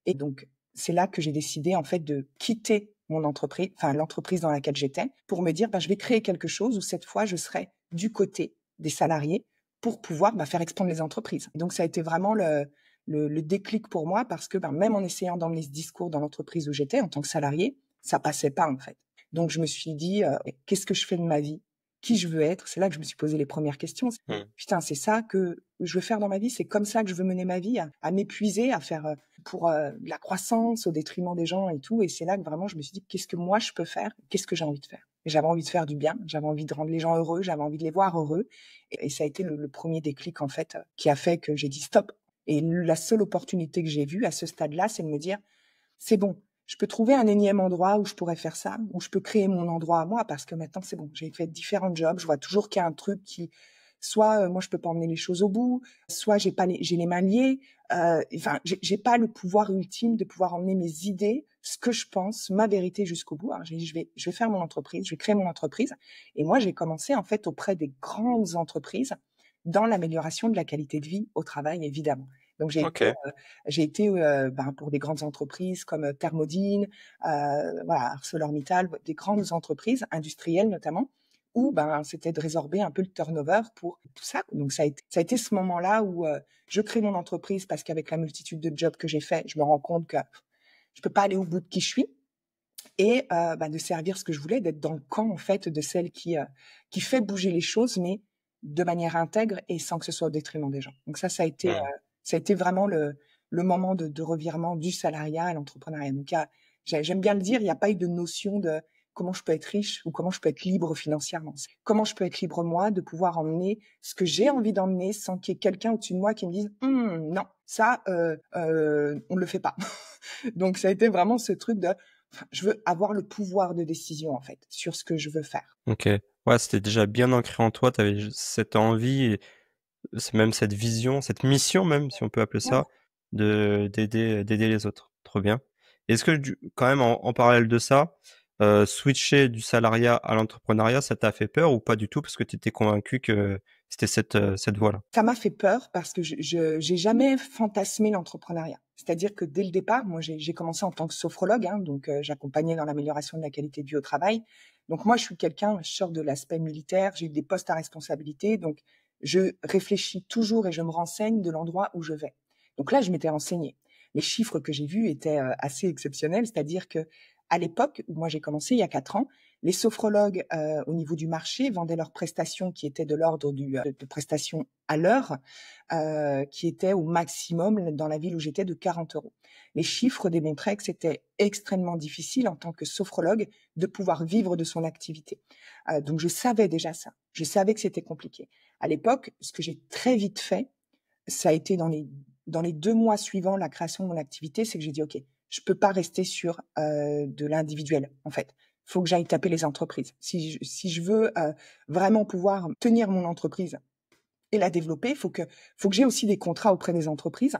Et donc, c'est là que j'ai décidé, en fait, de quitter mon entreprise, enfin l'entreprise dans laquelle j'étais, pour me dire, je vais créer quelque chose où cette fois, je serai du côté des salariés pour pouvoir faire expandre les entreprises. Et donc, ça a été vraiment le déclic pour moi, parce que même en essayant d'emmener ce discours dans l'entreprise où j'étais en tant que salarié, ça passait pas, en fait. Donc, je me suis dit, qu'est-ce que je fais de ma vie? Qui je veux être? C'est là que je me suis posé les premières questions. Putain, c'est ça que je veux faire dans ma vie, c'est comme ça que je veux mener ma vie, à m'épuiser, à faire pour de la croissance au détriment des gens et tout. Et c'est là que vraiment je me suis dit, qu'est-ce que moi je peux faire? Qu'est-ce que j'ai envie de faire? Et j'avais envie de faire du bien, j'avais envie de rendre les gens heureux, j'avais envie de les voir heureux. Et ça a été le premier déclic, en fait, qui a fait que j'ai dit stop. Et la seule opportunité que j'ai vue à ce stade-là, c'est de me dire, c'est bon, je peux trouver un énième endroit où je pourrais faire ça, où je peux créer mon endroit à moi, parce que maintenant c'est bon, j'ai fait différents jobs, je vois toujours qu'il y a un truc qui, soit moi je peux pas emmener les choses au bout, soit j'ai les mains liées, enfin j'ai pas le pouvoir ultime de pouvoir emmener mes idées, ce que je pense, ma vérité jusqu'au bout. Alors j'ai dit, je vais faire mon entreprise, je vais créer mon entreprise. Et moi j'ai commencé en fait auprès des grandes entreprises dans l'amélioration de la qualité de vie au travail, évidemment. Donc Ok. j'ai été pour des grandes entreprises comme Thermodine, voilà, ArcelorMittal, des grandes entreprises industrielles notamment, où c'était de résorber un peu le turnover pour tout ça. Donc ça a été ce moment-là où je crée mon entreprise, parce qu'avec la multitude de jobs que j'ai fait, je me rends compte que je peux pas aller au bout de qui je suis, et de servir ce que je voulais, d'être dans le camp en fait de celle qui fait bouger les choses, mais de manière intègre et sans que ce soit au détriment des gens. Donc ça a été vraiment le moment de revirement du salariat à l'entrepreneuriat. Donc j'aime bien le dire, il n'y a pas eu de notion de comment je peux être riche ou comment je peux être libre financièrement. C'est comment je peux être libre moi, de pouvoir emmener ce que j'ai envie d'emmener sans qu'il y ait quelqu'un au-dessus de moi qui me dise non, ça on ne le fait pas. Donc ça a été vraiment ce truc de, enfin, je veux avoir le pouvoir de décision en fait sur ce que je veux faire. OK. Ouais, c'était déjà bien ancré en toi, tu avais cette envie et c'est même cette vision, cette mission même, si on peut appeler Ouais. ça, d'aider les autres. Trop bien. Est-ce que du quand même en parallèle de ça, switcher du salariat à l'entrepreneuriat, ça t'a fait peur ou pas du tout parce que tu étais convaincu que c'était cette voie-là? Ça m'a fait peur parce que j'ai jamais fantasmé l'entrepreneuriat. C'est-à-dire que dès le départ, moi j'ai commencé en tant que sophrologue, hein, donc j'accompagnais dans l'amélioration de la qualité de vie au travail. Donc moi je suis quelqu'un, je sors de l'aspect militaire, j'ai eu des postes à responsabilité, donc je réfléchis toujours et je me renseigne de l'endroit où je vais. Donc là je m'étais renseignée. Les chiffres que j'ai vus étaient assez exceptionnels, c'est-à-dire que à l'époque où moi j'ai commencé il y a 4 ans, les sophrologues, au niveau du marché, vendaient leurs prestations qui étaient de l'ordre de prestations à l'heure, qui étaient au maximum dans la ville où j'étais de 40 €. Les chiffres démontraient que c'était extrêmement difficile en tant que sophrologue de pouvoir vivre de son activité. Donc je savais déjà ça. Je savais que c'était compliqué. À l'époque, ce que j'ai très vite fait, ça a été dans les 2 mois suivant la création de mon activité, c'est que j'ai dit: «OK, je peux pas rester sur, de l'individuel, en fait. Faut que j'aille taper les entreprises. Si je veux, vraiment pouvoir tenir mon entreprise et la développer, faut que j'ai aussi des contrats auprès des entreprises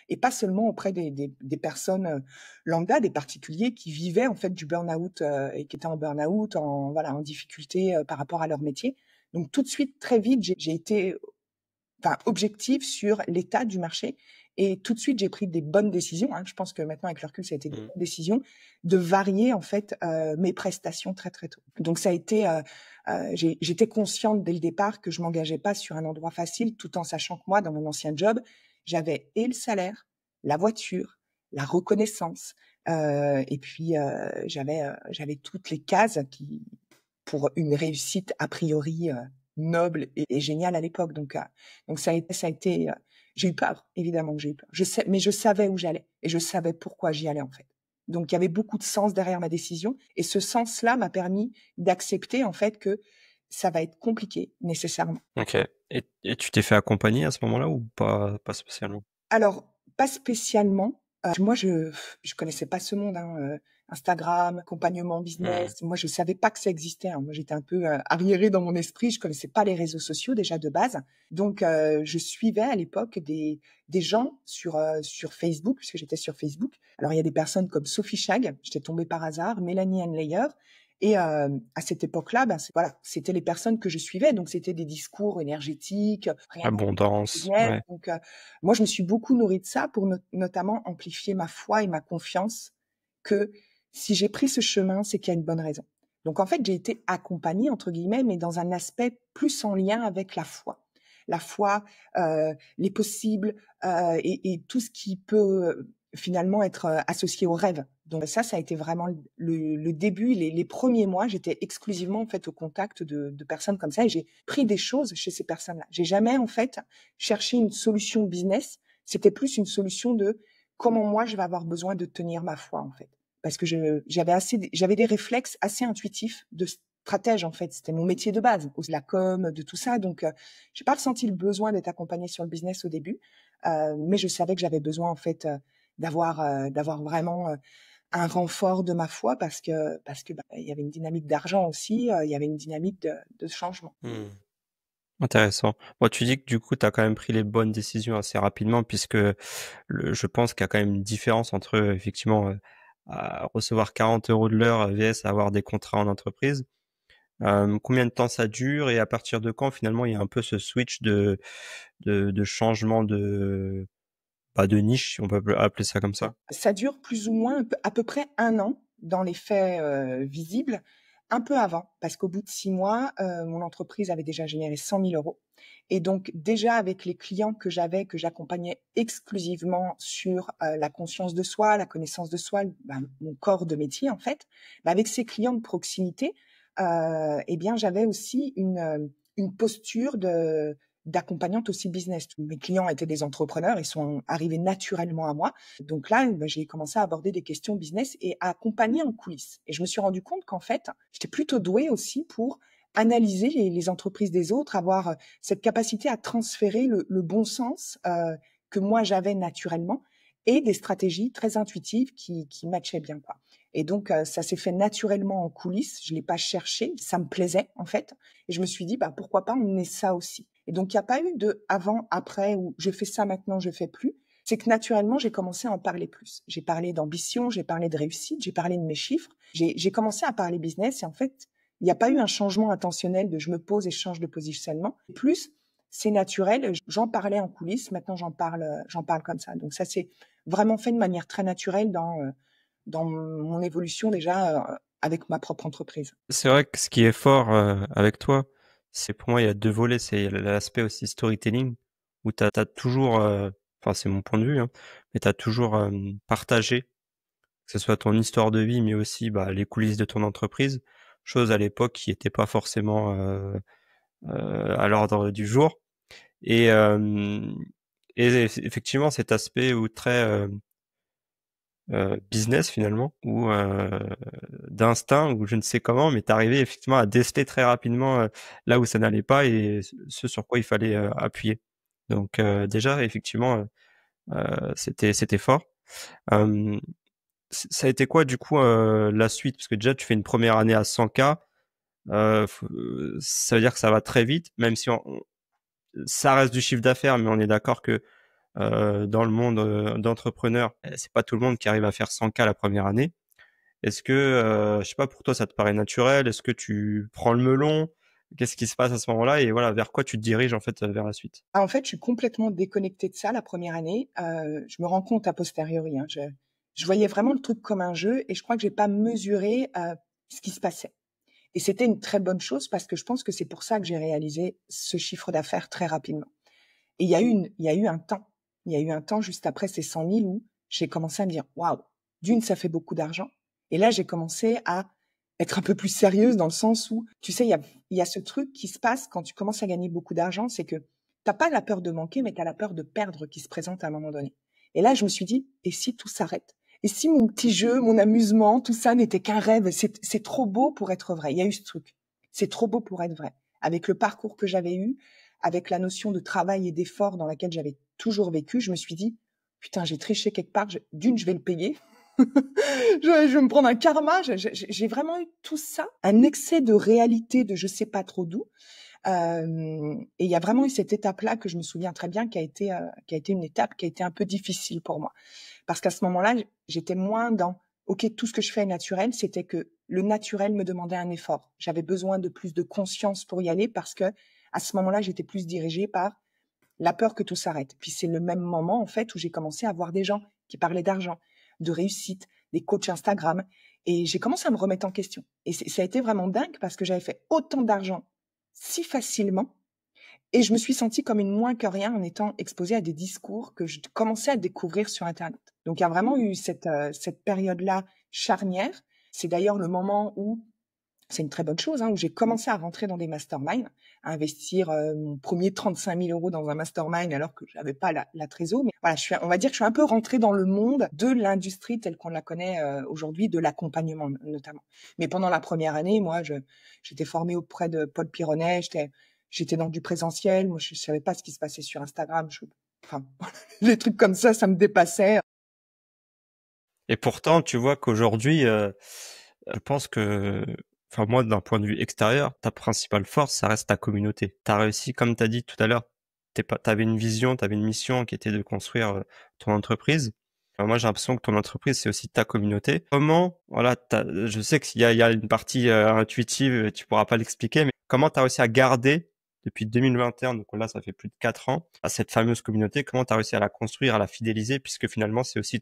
et pas seulement auprès des personnes, lambda, des particuliers qui vivaient, en fait, du burn-out, et qui étaient en burn-out, en difficulté, par rapport à leur métier. Donc tout de suite, très vite, j'ai été objective sur l'état du marché. Et tout de suite, j'ai pris des bonnes décisions, hein. Je pense que maintenant, avec le recul, ça a été des Mmh. bonnes décisions de varier en fait mes prestations très très tôt. Donc ça a été, j'étais consciente dès le départ que je m'engageais pas sur un endroit facile, tout en sachant que moi, dans mon ancien job, j'avais et le salaire, la voiture, la reconnaissance, et puis j'avais toutes les cases qui pour une réussite a priori noble et géniale à l'époque. Donc ça a été, j'ai eu peur, évidemment que j'ai eu peur. Mais je savais où j'allais et je savais pourquoi j'y allais en fait. Donc il y avait beaucoup de sens derrière ma décision et ce sens-là m'a permis d'accepter en fait que ça va être compliqué nécessairement. OK. Et tu t'es fait accompagner à ce moment-là ou pas spécialement? Alors, pas spécialement. Moi, je connaissais pas ce monde, hein, Instagram, accompagnement Mmh. business. Moi, je savais pas que ça existait, hein. Moi, j'étais un peu, arriérée dans mon esprit. Je connaissais pas les réseaux sociaux déjà de base. Donc, je suivais à l'époque des gens sur Facebook, puisque j'étais sur Facebook. Alors, il y a des personnes comme Sophie Chag, j'étais tombée par hasard, Mélanie Hanlayer et à cette époque-là, voilà, c'était les personnes que je suivais. Donc, c'était des discours énergétiques, rien Abondance, business. ouais. Donc, moi, je me suis beaucoup nourrie de ça pour notamment amplifier ma foi et ma confiance que si j'ai pris ce chemin, c'est qu'il y a une bonne raison. Donc, en fait, j'ai été accompagnée, entre guillemets, mais dans un aspect plus en lien avec la foi. La foi, les possibles et tout ce qui peut finalement être associé au rêve. Donc ça a été vraiment le début, les premiers mois, j'étais exclusivement en fait au contact de personnes comme ça et j'ai pris des choses chez ces personnes-là. J'ai jamais en fait cherché une solution business, c'était plus une solution de comment moi je vais avoir besoin de tenir ma foi en fait. Parce que j'avais des réflexes assez intuitifs de stratège en fait, c'était mon métier de base, de la com, de tout ça. Donc j'ai pas ressenti le besoin d'être accompagnée sur le business au début, mais je savais que j'avais besoin en fait d'avoir vraiment un renfort de ma foi parce que il y avait une dynamique d'argent aussi, il y avait une dynamique de changement. Mmh. Intéressant. Bon, tu dis que du coup, tu as quand même pris les bonnes décisions assez rapidement puisque je pense qu'il y a quand même une différence entre, effectivement, à recevoir 40 € de l'heure vs avoir des contrats en entreprise. Combien de temps ça dure et à partir de quand finalement il y a un peu ce switch de changement de niche, si on peut appeler ça comme ça? Ça dure plus ou moins à peu près 1 an dans les faits, visibles, un peu avant, parce qu'au bout de 6 mois, mon entreprise avait déjà généré 100 000 € et donc déjà avec les clients que j'avais, que j'accompagnais exclusivement sur, la conscience de soi, la connaissance de soi, mon corps de métier en fait, avec ces clients de proximité, et bien j'avais aussi une posture d'accompagnante aussi business. Mes clients étaient des entrepreneurs, ils sont arrivés naturellement à moi. Donc là, j'ai commencé à aborder des questions business et à accompagner en coulisses. Et je me suis rendu compte qu'en fait, j'étais plutôt douée aussi pour analyser les entreprises des autres, avoir cette capacité à transférer le bon sens que moi j'avais naturellement et des stratégies très intuitives qui matchaient bien, quoi. Et donc, ça s'est fait naturellement en coulisses. Je l'ai pas cherché, ça me plaisait en fait. Et je me suis dit, bah pourquoi pas emmener ça aussi. Et donc, il n'y a pas eu de avant, après, ou je fais ça maintenant, je fais plus. C'est que naturellement, j'ai commencé à en parler plus. J'ai parlé d'ambition, j'ai parlé de réussite, j'ai parlé de mes chiffres. J'ai commencé à parler business et en fait, il n'y a pas eu un changement intentionnel de je me pose et je change de positionnement. Plus, c'est naturel. J'en parlais en coulisses, maintenant j'en parle comme ça. Donc ça s'est vraiment fait de manière très naturelle dans mon évolution déjà avec ma propre entreprise. C'est vrai que ce qui est fort avec toi, c'est pour moi il y a deux volets. C'est l'aspect aussi storytelling où t'as toujours, enfin c'est mon point de vue, hein, mais t'as toujours partagé, que ce soit ton histoire de vie, mais aussi bah, les coulisses de ton entreprise, chose à l'époque qui n'était pas forcément à l'ordre du jour. Et, euh, et effectivement cet aspect où très business finalement, ou d'instinct, ou je ne sais comment, mais t'arrivais effectivement à déceler très rapidement là où ça n'allait pas et ce sur quoi il fallait appuyer. Donc déjà effectivement c'était fort. Euh, Ça a été quoi du coup la suite? Parce que déjà tu fais une première année à 100K, ça veut dire que ça va très vite, même si ça reste du chiffre d'affaires, mais on est d'accord que dans le monde d'entrepreneur, c'est pas tout le monde qui arrive à faire 100K la première année. Est-ce que, je sais pas, pour toi, ça te paraît naturel? Est-ce que tu prends le melon? Qu'est-ce qui se passe à ce moment-là? Et voilà, vers quoi tu te diriges, en fait, vers la suite? Ah, en fait, je suis complètement déconnectée de ça la première année. Je me rends compte a posteriori, hein. Je voyais vraiment le truc comme un jeu et je crois que j'ai pas mesuré ce qui se passait. Et c'était une très bonne chose parce que je pense que c'est pour ça que j'ai réalisé ce chiffre d'affaires très rapidement. Et il y a eu un temps. Il y a eu un temps juste après ces 100 000 où j'ai commencé à me dire, waouh, d'une, ça fait beaucoup d'argent. Et là, j'ai commencé à être un peu plus sérieuse dans le sens où, tu sais, il y a ce truc qui se passe quand tu commences à gagner beaucoup d'argent, c'est que t'as pas la peur de manquer, mais t'as la peur de perdre qui se présente à un moment donné. Et là, je me suis dit, et si tout s'arrête? Et si mon petit jeu, mon amusement, tout ça n'était qu'un rêve? C'est trop beau pour être vrai. Il y a eu ce truc. C'est trop beau pour être vrai. Avec le parcours que j'avais eu, avec la notion de travail et d'effort dans laquelle j'avais toujours vécu, je me suis dit, putain, j'ai triché quelque part, d'une, je vais le payer. Je vais me prendre un karma. J'ai vraiment eu tout ça, un excès de réalité de je sais pas trop d'où. Et il y a vraiment eu cette étape-là que je me souviens très bien, qui a été une étape qui a été un peu difficile pour moi. Parce qu'à ce moment-là, j'étais moins dans, OK, tout ce que je fais est naturel. C'était que le naturel me demandait un effort. J'avais besoin de plus de conscience pour y aller parce que à ce moment-là, j'étais plus dirigée par la peur que tout s'arrête. Puis c'est le même moment, en fait, où j'ai commencé à voir des gens qui parlaient d'argent, de réussite, des coachs Instagram. Et j'ai commencé à me remettre en question. Et ça a été vraiment dingue parce que j'avais fait autant d'argent si facilement. Et je me suis sentie comme une moins que rien en étant exposée à des discours que je commençais à découvrir sur Internet. Donc, il y a vraiment eu cette période-là charnière. C'est d'ailleurs le moment où c'est une très bonne chose, hein, où j'ai commencé à rentrer dans des masterminds, à investir mon premier 35 000 euros dans un mastermind alors que j'avais pas la trésor. Mais voilà, on va dire que je suis un peu rentrée dans le monde de l'industrie telle qu'on la connaît aujourd'hui, de l'accompagnement notamment. Mais pendant la première année, moi, j'étais formée auprès de Paul Pironnet, j'étais dans du présentiel, moi, je savais pas ce qui se passait sur Instagram. Enfin, les trucs comme ça me dépassait. Et pourtant, tu vois qu'aujourd'hui, je pense que, enfin moi, d'un point de vue extérieur, ta principale force, ça reste ta communauté. T'as réussi, comme t'as dit tout à l'heure, t'avais une vision, t'avais une mission qui était de construire ton entreprise. Enfin, moi, j'ai l'impression que ton entreprise, c'est aussi ta communauté. Comment, voilà, je sais il y a une partie intuitive, tu pourras pas l'expliquer, mais comment t'as réussi à garder depuis 2021, donc là, ça fait plus de 4 ans, à cette fameuse communauté, comment t'as réussi à la construire, à la fidéliser, puisque finalement, c'est aussi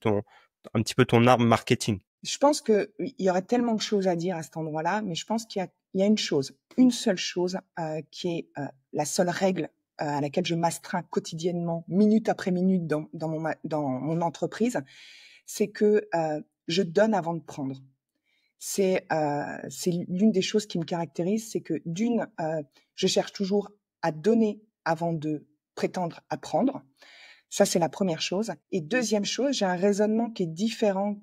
un petit peu ton arme marketing. Je pense que il y aurait tellement de choses à dire à cet endroit-là, mais je pense il y a une seule chose qui est la seule règle à laquelle je m'astreins quotidiennement, minute après minute dans mon entreprise, c'est que je donne avant de prendre. C'est l'une des choses qui me caractérise, c'est que d'une, je cherche toujours à donner avant de prétendre à prendre. Ça, c'est la première chose. Et deuxième chose, j'ai un raisonnement qui est différent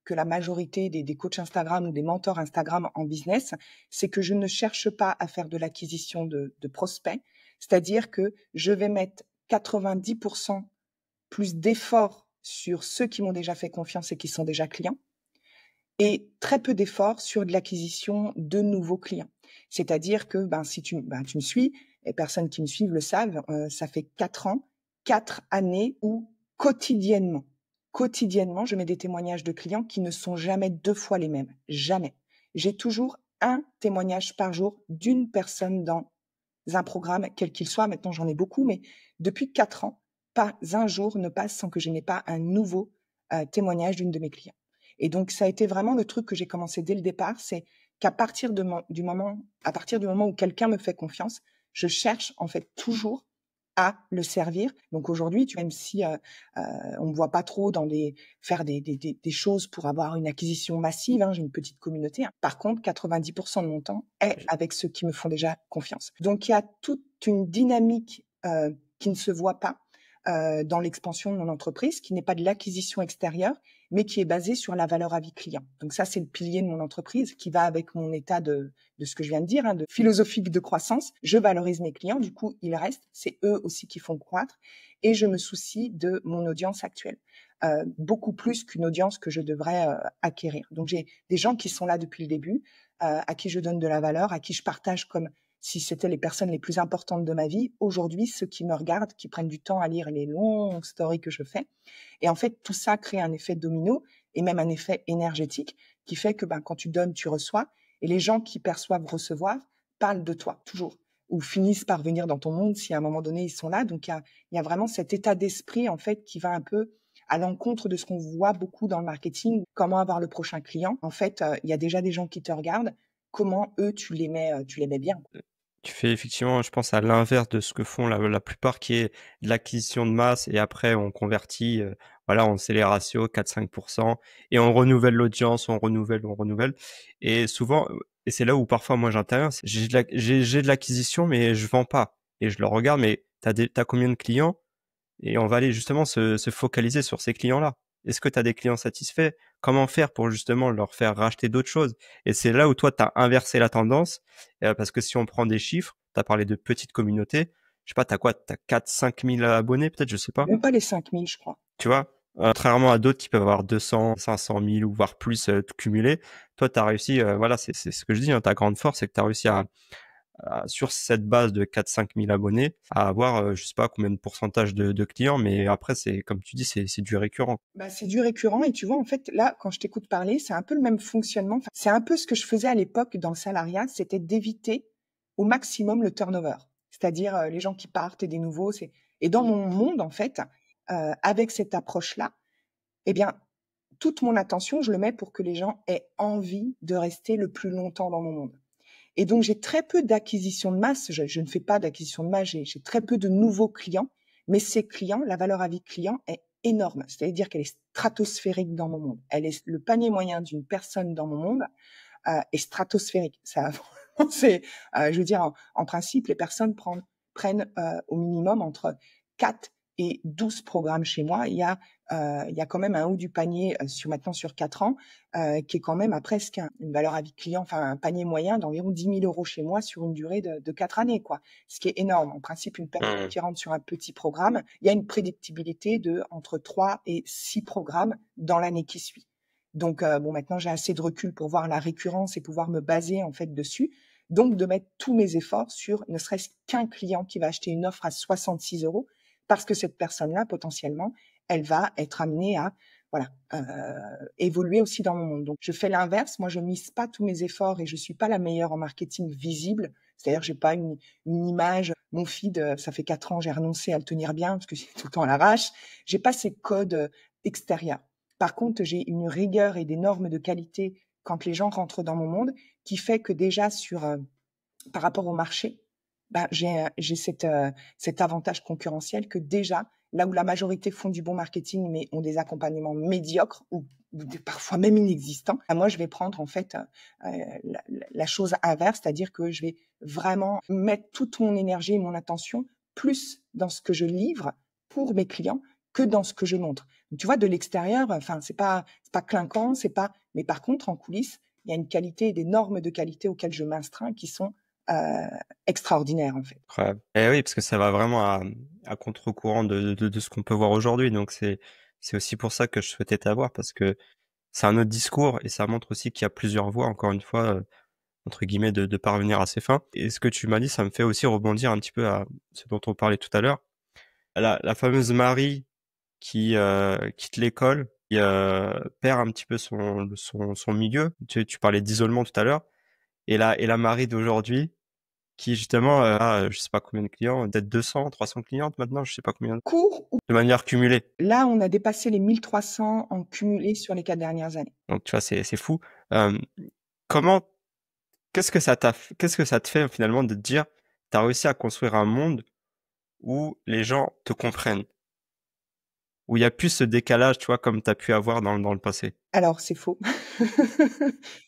que la majorité des coachs Instagram ou des mentors Instagram en business, c'est que je ne cherche pas à faire de l'acquisition de prospects, c'est-à-dire que je vais mettre 90% plus d'efforts sur ceux qui m'ont déjà fait confiance et qui sont déjà clients, et très peu d'efforts sur de l'acquisition de nouveaux clients. C'est-à-dire que si tu me suis, et personnes qui me suivent le savent, ça fait 4 ans, 4 années où quotidiennement, je mets des témoignages de clients qui ne sont jamais 2 fois les mêmes, jamais. J'ai toujours un témoignage par jour d'une personne dans un programme, quel qu'il soit. Maintenant, j'en ai beaucoup, mais depuis 4 ans, pas un jour ne passe sans que je n'ai pas un nouveau témoignage d'une de mes clients. Et donc, ça a été vraiment le truc que j'ai commencé dès le départ, c'est qu'à partir du moment où quelqu'un me fait confiance, je cherche en fait toujours à le servir. Donc aujourd'hui, même si on me voit pas trop faire des choses pour avoir une acquisition massive, hein, j'ai une petite communauté. Hein. Par contre, 90% de mon temps est avec ceux qui me font déjà confiance. Donc il y a toute une dynamique qui ne se voit pas dans l'expansion de mon entreprise, qui n'est pas de l'acquisition extérieure, mais qui est basée sur la valeur à vie client. Donc ça, c'est le pilier de mon entreprise qui va avec mon état de ce que je viens de dire, hein, de philosophique de croissance. Je valorise mes clients, du coup, ils restent. C'est eux aussi qui font croître. Et je me soucie de mon audience actuelle, beaucoup plus qu'une audience que je devrais acquérir. Donc j'ai des gens qui sont là depuis le début, à qui je donne de la valeur, à qui je partage comme si c'était les personnes les plus importantes de ma vie. Aujourd'hui, ceux qui me regardent, qui prennent du temps à lire les longues stories que je fais. Et en fait, tout ça crée un effet domino et même un effet énergétique qui fait que quand tu donnes, tu reçois. Et les gens qui perçoivent recevoir parlent de toi, toujours, ou finissent par venir dans ton monde si à un moment donné, ils sont là. Donc, il y a vraiment cet état d'esprit, en fait, qui va un peu à l'encontre de ce qu'on voit beaucoup dans le marketing. Comment avoir le prochain client? En fait, il y a déjà des gens qui te regardent. Comment eux, tu les mets bien. Tu fais effectivement, je pense, à l'inverse de ce que font la plupart, qui est de l'acquisition de masse et après on convertit, voilà, on sait les ratios 4-5% et on renouvelle l'audience, on renouvelle. Et souvent, et c'est là où parfois moi j'interviens, j'ai de l'acquisition mais je vends pas. Et je le regarde, mais t'as combien de clients? Et on va aller justement se focaliser sur ces clients-là. Est-ce que tu as des clients satisfaits? Comment faire pour justement leur faire racheter d'autres choses? Et c'est là où toi, tu as inversé la tendance. Parce que si on prend des chiffres, tu as parlé de petites communautés. Je sais pas, t'as quoi? T'as 4-5 000 abonnés peut-être, je sais pas. Même pas les 5000, je crois. Tu vois? Contrairement à d'autres qui peuvent avoir 200, 500 000 ou voire plus cumulés. Toi, tu as réussi, voilà, c'est ce que je dis, hein, ta grande force, c'est que tu as réussi sur cette base de 4-5 000 abonnés, à avoir, je sais pas combien de pourcentage de clients, mais après, c'est, comme tu dis, c'est du récurrent. C'est du récurrent et tu vois, en fait, là, quand je t'écoute parler, c'est un peu le même fonctionnement. Enfin, c'est un peu ce que je faisais à l'époque dans le salariat, c'était d'éviter au maximum le turnover. C'est-à-dire les gens qui partent et des nouveaux. Et dans mon monde, en fait, avec cette approche-là, eh bien, toute mon attention, je le mets pour que les gens aient envie de rester le plus longtemps dans mon monde. Et donc, j'ai très peu d'acquisition de masse. Je ne fais pas d'acquisition de masse. J'ai très peu de nouveaux clients. Mais ces clients, la valeur à vie client est énorme. C'est-à-dire qu'elle est stratosphérique dans mon monde. Elle est le panier moyen d'une personne dans mon monde est stratosphérique. Ça, c'est, je veux dire, en principe, les personnes prennent au minimum entre 4 et 12 programmes chez moi. Il y a quand même un haut du panier sur 4 ans, qui est quand même à presque une valeur à vie client, enfin un panier moyen d'environ 10 000 euros chez moi sur une durée de 4 années, quoi. Ce qui est énorme. En principe, une personne qui rentre sur un petit programme, il y a une prédictibilité de entre 3 et 6 programmes dans l'année qui suit. Donc, maintenant, j'ai assez de recul pour voir la récurrence et pouvoir me baser, en fait, dessus. Donc, de mettre tous mes efforts sur ne serait-ce qu'un client qui va acheter une offre à 66 euros, parce que cette personne-là, potentiellement, elle va être amenée à, voilà, évoluer aussi dans mon monde. Donc, je fais l'inverse. Moi, je mise pas tous mes efforts et je suis pas la meilleure en marketing visible. C'est-à-dire, j'ai pas une image. Mon feed, ça fait 4 ans, j'ai renoncé à le tenir bien parce que c'est tout le temps à l'arrache. J'ai pas ces codes extérieurs. Par contre, j'ai une rigueur et des normes de qualité quand les gens rentrent dans mon monde qui fait que déjà par rapport au marché, j'ai cet avantage concurrentiel que déjà, là où la majorité font du bon marketing mais ont des accompagnements médiocres ou parfois même inexistants, moi je vais prendre en fait la chose inverse, c'est-à-dire que je vais vraiment mettre toute mon énergie et mon attention plus dans ce que je livre pour mes clients que dans ce que je montre. Donc, tu vois, de l'extérieur, enfin, c'est pas clinquant, mais par contre, en coulisses, il y a une qualité et des normes de qualité auxquelles je m'instreins qui sont extraordinaires, en fait. Incroyable. Et oui, parce que ça va vraiment à contre-courant de ce qu'on peut voir aujourd'hui. Donc C'est aussi pour ça que je souhaitais t'avoir parce que c'est un autre discours et ça montre aussi qu'il y a plusieurs voies, encore une fois, entre guillemets, de parvenir à ses fins. Et ce que tu m'as dit, ça me fait aussi rebondir un petit peu à ce dont on parlait tout à l'heure. La fameuse Marie qui quitte l'école, qui perd un petit peu son milieu. Tu parlais d'isolement tout à l'heure. Et la Marie d'aujourd'hui, qui justement a, je sais pas combien de clients, peut-être 200, 300 clientes maintenant, je sais pas combien, Cours, de manière cumulée. là, on a dépassé les 1300 en cumulé sur les 4 dernières années. Donc tu vois, c'est fou. Euh, comment, qu'est-ce que ça te fait finalement de te dire, t'as réussi à construire un monde où les gens te comprennent, où il y a plus ce décalage, tu vois, comme t'as pu avoir dans le passé. Alors, c'est faux.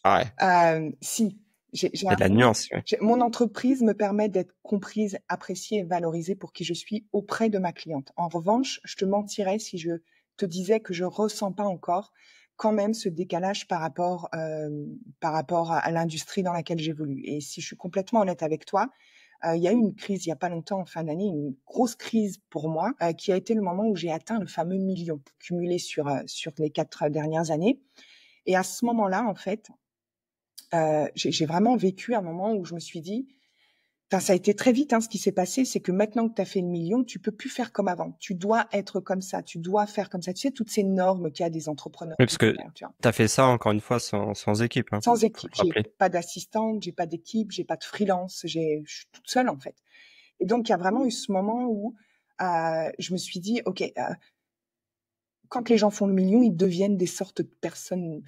Ah ouais, Si, j'ai il y a un de la rôle. nuance, ouais. Mon entreprise me permet d'être comprise, appréciée et valorisée pour qui je suis auprès de ma cliente. En revanche, je te mentirais si je te disais que je ressens pas encore quand même ce décalage par rapport à l'industrie dans laquelle j'évolue. Et si je suis complètement honnête avec toi, il y a eu une crise il y a pas longtemps, en fin d'année, une grosse crise pour moi, qui a été le moment où j'ai atteint le fameux million cumulé sur les 4 dernières années. Et à ce moment-là, en fait, j'ai vraiment vécu un moment où je me suis dit, enfin, ça a été très vite, hein, ce qui s'est passé, c'est que maintenant que tu as fait le million, tu peux plus faire comme avant. Tu dois être comme ça, tu dois faire comme ça. Tu sais, toutes ces normes qu'il y a des entrepreneurs Oui, parce que visionnaires, tu vois. t'as fait ça encore une fois sans équipe, hein. Sans Faut équipe, le j'ai rappeler. pas d'assistante, j'ai pas d'équipe, j'ai pas de freelance, je suis toute seule en fait. Et donc il y a vraiment eu ce moment où je me suis dit, ok, quand les gens font le million, ils deviennent des sortes de personnes,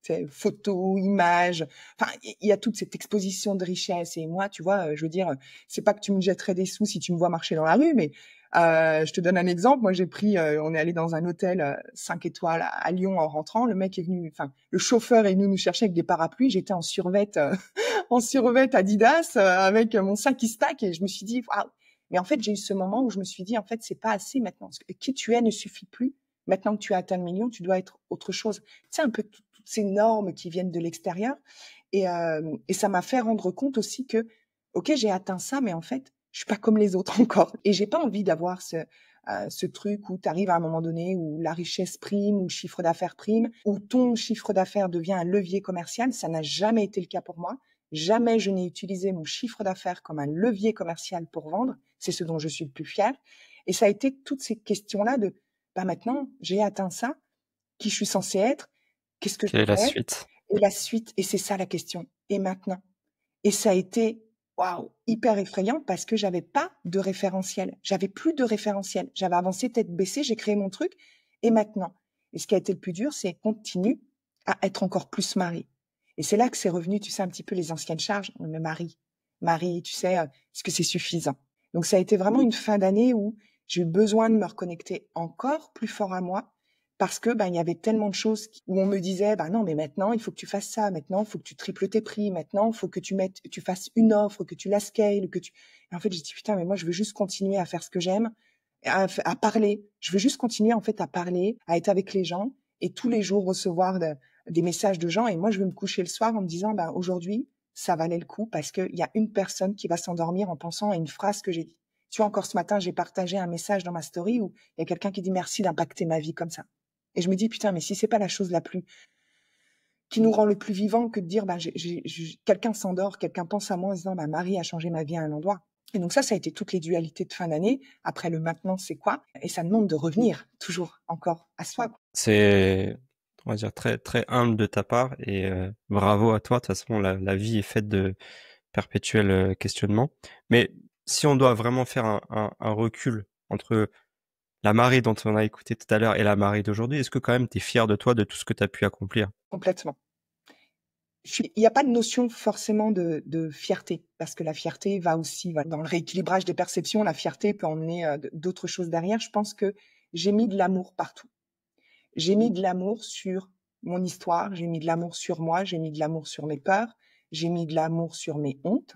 tu sais, photos, images. Enfin, il y a toute cette exposition de richesse. Et moi, tu vois, je veux dire, c'est pas que tu me jetterais des sous si tu me vois marcher dans la rue, mais je te donne un exemple. Moi, on est allé dans un hôtel 5 étoiles à Lyon en rentrant. Le mec est venu, enfin, le chauffeur est venu nous chercher avec des parapluies. J'étais en survêt, en survêt Adidas avec mon sac qui stack et je me suis dit, waouh. Mais en fait, j'ai eu ce moment où je me suis dit, en fait, c'est pas assez maintenant. Qui tu es ne suffit plus. Maintenant que tu as atteint le million, tu dois être autre chose. C'est un peu toutes ces normes qui viennent de l'extérieur. Et ça m'a fait rendre compte aussi que, ok, j'ai atteint ça, mais en fait, je suis pas comme les autres encore. Et j'ai pas envie d'avoir ce truc où tu arrives à un moment donné où la richesse prime, où le chiffre d'affaires prime, où ton chiffre d'affaires devient un levier commercial. Ça n'a jamais été le cas pour moi. Jamais je n'ai utilisé mon chiffre d'affaires comme un levier commercial pour vendre. C'est ce dont je suis le plus fière. Et ça a été toutes ces questions-là de, bah maintenant, j'ai atteint ça, qui je suis censée être, qu'est-ce que je Quelle est la devrais être, suite? et la suite, et c'est ça la question. Et maintenant? Et ça a été, waouh, hyper effrayant parce que j'avais pas de référentiel. J'avais plus de référentiel. J'avais avancé tête baissée, j'ai créé mon truc, et maintenant? Et ce qui a été le plus dur, c'est continuer à être encore plus Marie. Et c'est là que c'est revenu, tu sais, un petit peu les anciennes charges. Mais Marie, tu sais, est-ce que c'est suffisant? Donc ça a été vraiment une fin d'année où j'ai eu besoin de me reconnecter encore plus fort à moi parce que ben il y avait tellement de choses où on me disait ben non mais maintenant il faut que tu fasses ça, maintenant il faut que tu triples tes prix, maintenant il faut que tu fasses une offre, que tu la scales, que tu. Et en fait j'ai dit putain mais moi je veux juste continuer à faire ce que j'aime, à parler. Je veux juste continuer en fait à parler, à être avec les gens et tous les jours recevoir des messages de gens. Et moi je veux me coucher le soir en me disant ben aujourd'hui ça valait le coup parce qu'il y a une personne qui va s'endormir en pensant à une phrase que j'ai dit. Tu vois, encore ce matin, j'ai partagé un message dans ma story où il y a quelqu'un qui dit merci d'impacter ma vie comme ça. Et je me dis, putain, mais si c'est pas la chose la plus, qui nous rend le plus vivant que de dire, bah, quelqu'un s'endort, quelqu'un pense à moi en se disant, bah, Marie a changé ma vie à un endroit. Et donc ça a été toutes les dualités de fin d'année. Après le maintenant, c'est quoi? Et ça demande de revenir toujours encore à soi. C'est, on va dire, très, très humble de ta part et bravo à toi. De toute façon, la vie est faite de perpétuels questionnements. Mais si on doit vraiment faire un recul entre la Marie dont on a écouté tout à l'heure et la Marie d'aujourd'hui, est-ce que quand même tu es fier de toi, de tout ce que tu as pu accomplir? Complètement. Il n'y a pas de notion forcément de fierté, parce que la fierté va aussi dans le rééquilibrage des perceptions. La fierté peut emmener d'autres choses derrière. Je pense que j'ai mis de l'amour partout. J'ai mis de l'amour sur mon histoire, j'ai mis de l'amour sur moi, j'ai mis de l'amour sur mes peurs, j'ai mis de l'amour sur mes hontes.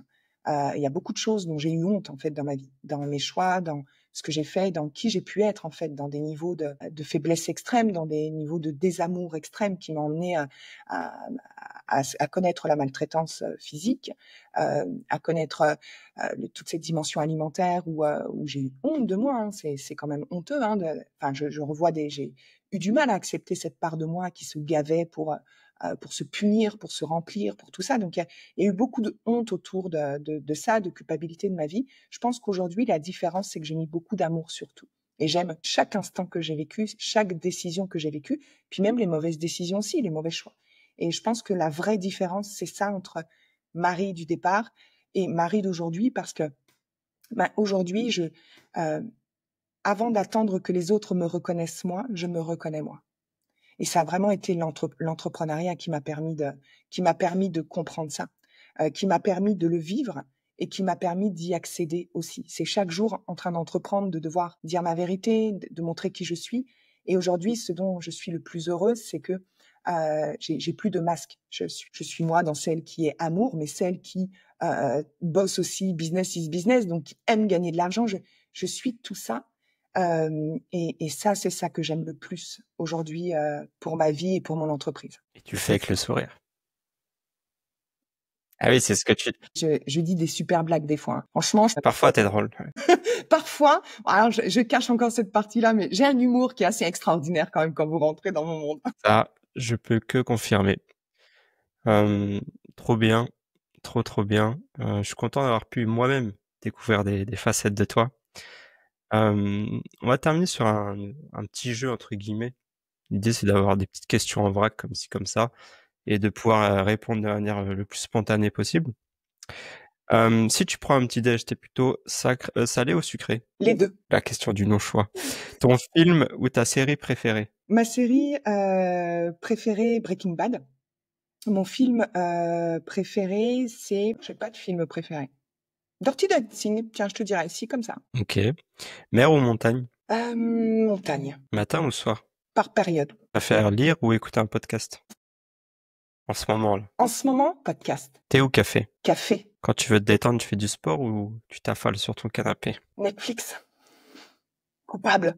Il y a beaucoup de choses dont j'ai eu honte en fait dans ma vie, dans mes choix, dans ce que j'ai fait, dans qui j'ai pu être en fait, dans des niveaux de faiblesse extrême, dans des niveaux de désamour extrême qui m'ont emmené à connaître la maltraitance physique, à connaître toutes ces dimensions alimentaires où j'ai eu honte de moi. Hein, c'est quand même honteux. Hein, enfin, je revois j'ai eu du mal à accepter cette part de moi qui se gavait pour se punir, pour se remplir, pour tout ça. Donc, il y a eu beaucoup de honte autour de ça, de culpabilité de ma vie. Je pense qu'aujourd'hui, la différence, c'est que j'ai mis beaucoup d'amour sur tout. Et j'aime chaque instant que j'ai vécu, chaque décision que j'ai vécue, puis même les mauvaises décisions aussi, les mauvais choix. Et je pense que la vraie différence, c'est ça entre Marie du départ et Marie d'aujourd'hui, parce que aujourd'hui, avant d'attendre que les autres me reconnaissent moi, je me reconnais moi. Et ça a vraiment été l'entrepreneuriat qui m'a permis de comprendre ça, qui m'a permis de le vivre et qui m'a permis d'y accéder aussi. C'est chaque jour en train d'entreprendre, de devoir dire ma vérité, de montrer qui je suis. Et aujourd'hui, ce dont je suis le plus heureuse, c'est que j'ai plus de masque. Je suis moi dans celle qui est amour, mais celle qui bosse aussi business is business, donc qui aime gagner de l'argent. Je suis tout ça. Et ça, c'est ça que j'aime le plus aujourd'hui pour ma vie et pour mon entreprise. Et tu le fais avec le sourire. Ah oui, c'est ce que tu... Je dis des super blagues des fois. Hein. Franchement, Parfois, t'es drôle. Parfois, alors je cache encore cette partie-là, mais j'ai un humour qui est assez extraordinaire quand même quand vous rentrez dans mon monde. Ça, je peux que confirmer. Trop bien, trop bien. Je suis content d'avoir pu moi-même découvrir des facettes de toi. On va terminer sur un petit jeu entre guillemets. L'idée, c'est d'avoir des petites questions en vrac comme ci comme ça et de pouvoir répondre de manière le plus spontanée possible. Si tu prends un petit déj, t'es plutôt salé ou sucré? Les deux. La question du non-choix. Ton film ou ta série préférée? Ma série préférée, Breaking Bad. Mon film préféré, c'est... Je n'ai pas de film préféré. Dirty Dancing, tiens, je te dirais, si, comme ça. Ok. Mer ou montagne? Montagne. Matin ou soir? Par période. Préfères lire ou écouter un podcast? En ce moment, là. En ce moment, podcast. Thé ou café? Café. Quand tu veux te détendre, tu fais du sport ou tu t'affales sur ton canapé? Netflix. Coupable.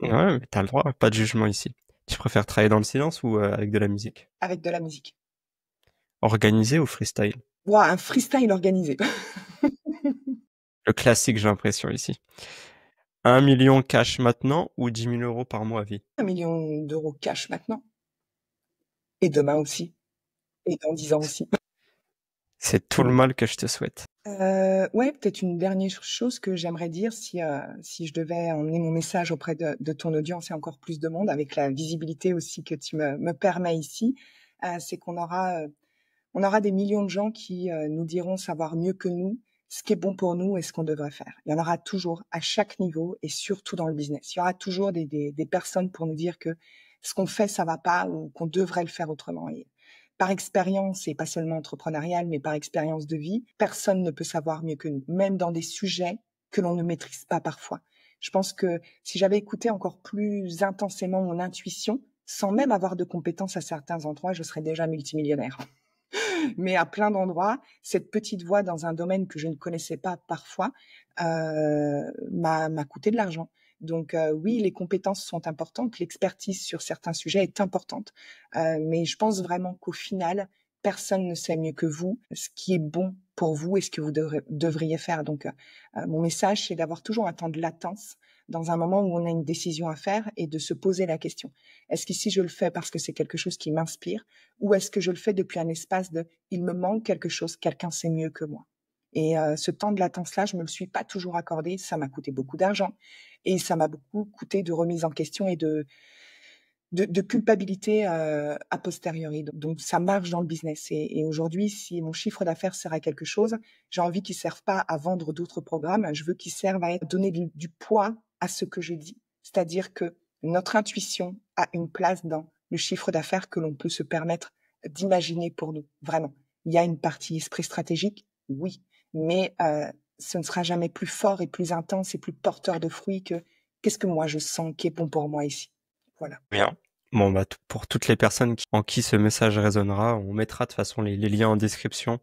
Ouais, mais t'as le droit, pas de jugement ici. Tu préfères travailler dans le silence ou avec de la musique? Avec de la musique. Organisé ou freestyle? Ouah, un freestyle organisé. Le classique, j'ai l'impression ici. 1 million cash maintenant ou 10 000 euros par mois à vie? 1 million d'euros cash maintenant. Et demain aussi. Et dans 10 ans aussi. C'est tout le mal que je te souhaite. Ouais, peut-être une dernière chose que j'aimerais dire si je devais emmener mon message auprès de ton audience et encore plus de monde, avec la visibilité aussi que tu me permets ici, c'est qu'on aura des millions de gens qui nous diront savoir mieux que nous ce qui est bon pour nous et ce qu'on devrait faire. Il y en aura toujours à chaque niveau et surtout dans le business. Il y aura toujours des personnes pour nous dire que ce qu'on fait, ça va pas ou qu'on devrait le faire autrement. Et par expérience, et pas seulement entrepreneuriale, mais par expérience de vie, personne ne peut savoir mieux que nous, même dans des sujets que l'on ne maîtrise pas parfois. Je pense que si j'avais écouté encore plus intensément mon intuition, sans même avoir de compétences à certains endroits, je serais déjà multimillionnaire. Mais à plein d'endroits, cette petite voix dans un domaine que je ne connaissais pas parfois m'a coûté de l'argent. Donc oui, les compétences sont importantes, l'expertise sur certains sujets est importante, mais je pense vraiment qu'au final, personne ne sait mieux que vous ce qui est bon pour vous et ce que vous devriez faire. Donc mon message, c'est d'avoir toujours un temps de latence dans un moment où on a une décision à faire et de se poser la question. Est-ce qu'ici je le fais parce que c'est quelque chose qui m'inspire ou est-ce que je le fais depuis un espace de « il me manque quelque chose, quelqu'un sait mieux que moi ». Et ce temps de latence-là, je me le suis pas toujours accordé, ça m'a coûté beaucoup d'argent et ça m'a beaucoup coûté de remise en question et de culpabilité a posteriori. Donc ça marche dans le business. Et aujourd'hui, si mon chiffre d'affaires sert à quelque chose, j'ai envie qu'il ne serve pas à vendre d'autres programmes, je veux qu'il serve à donner du poids à ce que je dis. C'est-à-dire que notre intuition a une place dans le chiffre d'affaires que l'on peut se permettre d'imaginer pour nous, vraiment. Il y a une partie esprit stratégique, oui, mais ce ne sera jamais plus fort et plus intense et plus porteur de fruits que qu'est-ce que moi je sens qui est bon pour moi ici. Voilà. Bien. Bon, bah, pour toutes les personnes en qui ce message résonnera, on mettra de toute façon les liens en description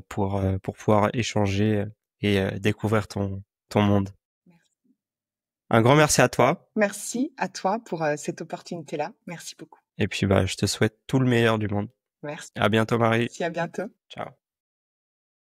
pour pouvoir échanger et découvrir ton monde. Merci. Un grand merci à toi. Merci à toi pour cette opportunité-là. Merci beaucoup. Et puis, bah, je te souhaite tout le meilleur du monde. Merci, À bientôt Marie. à bientôt. Ciao.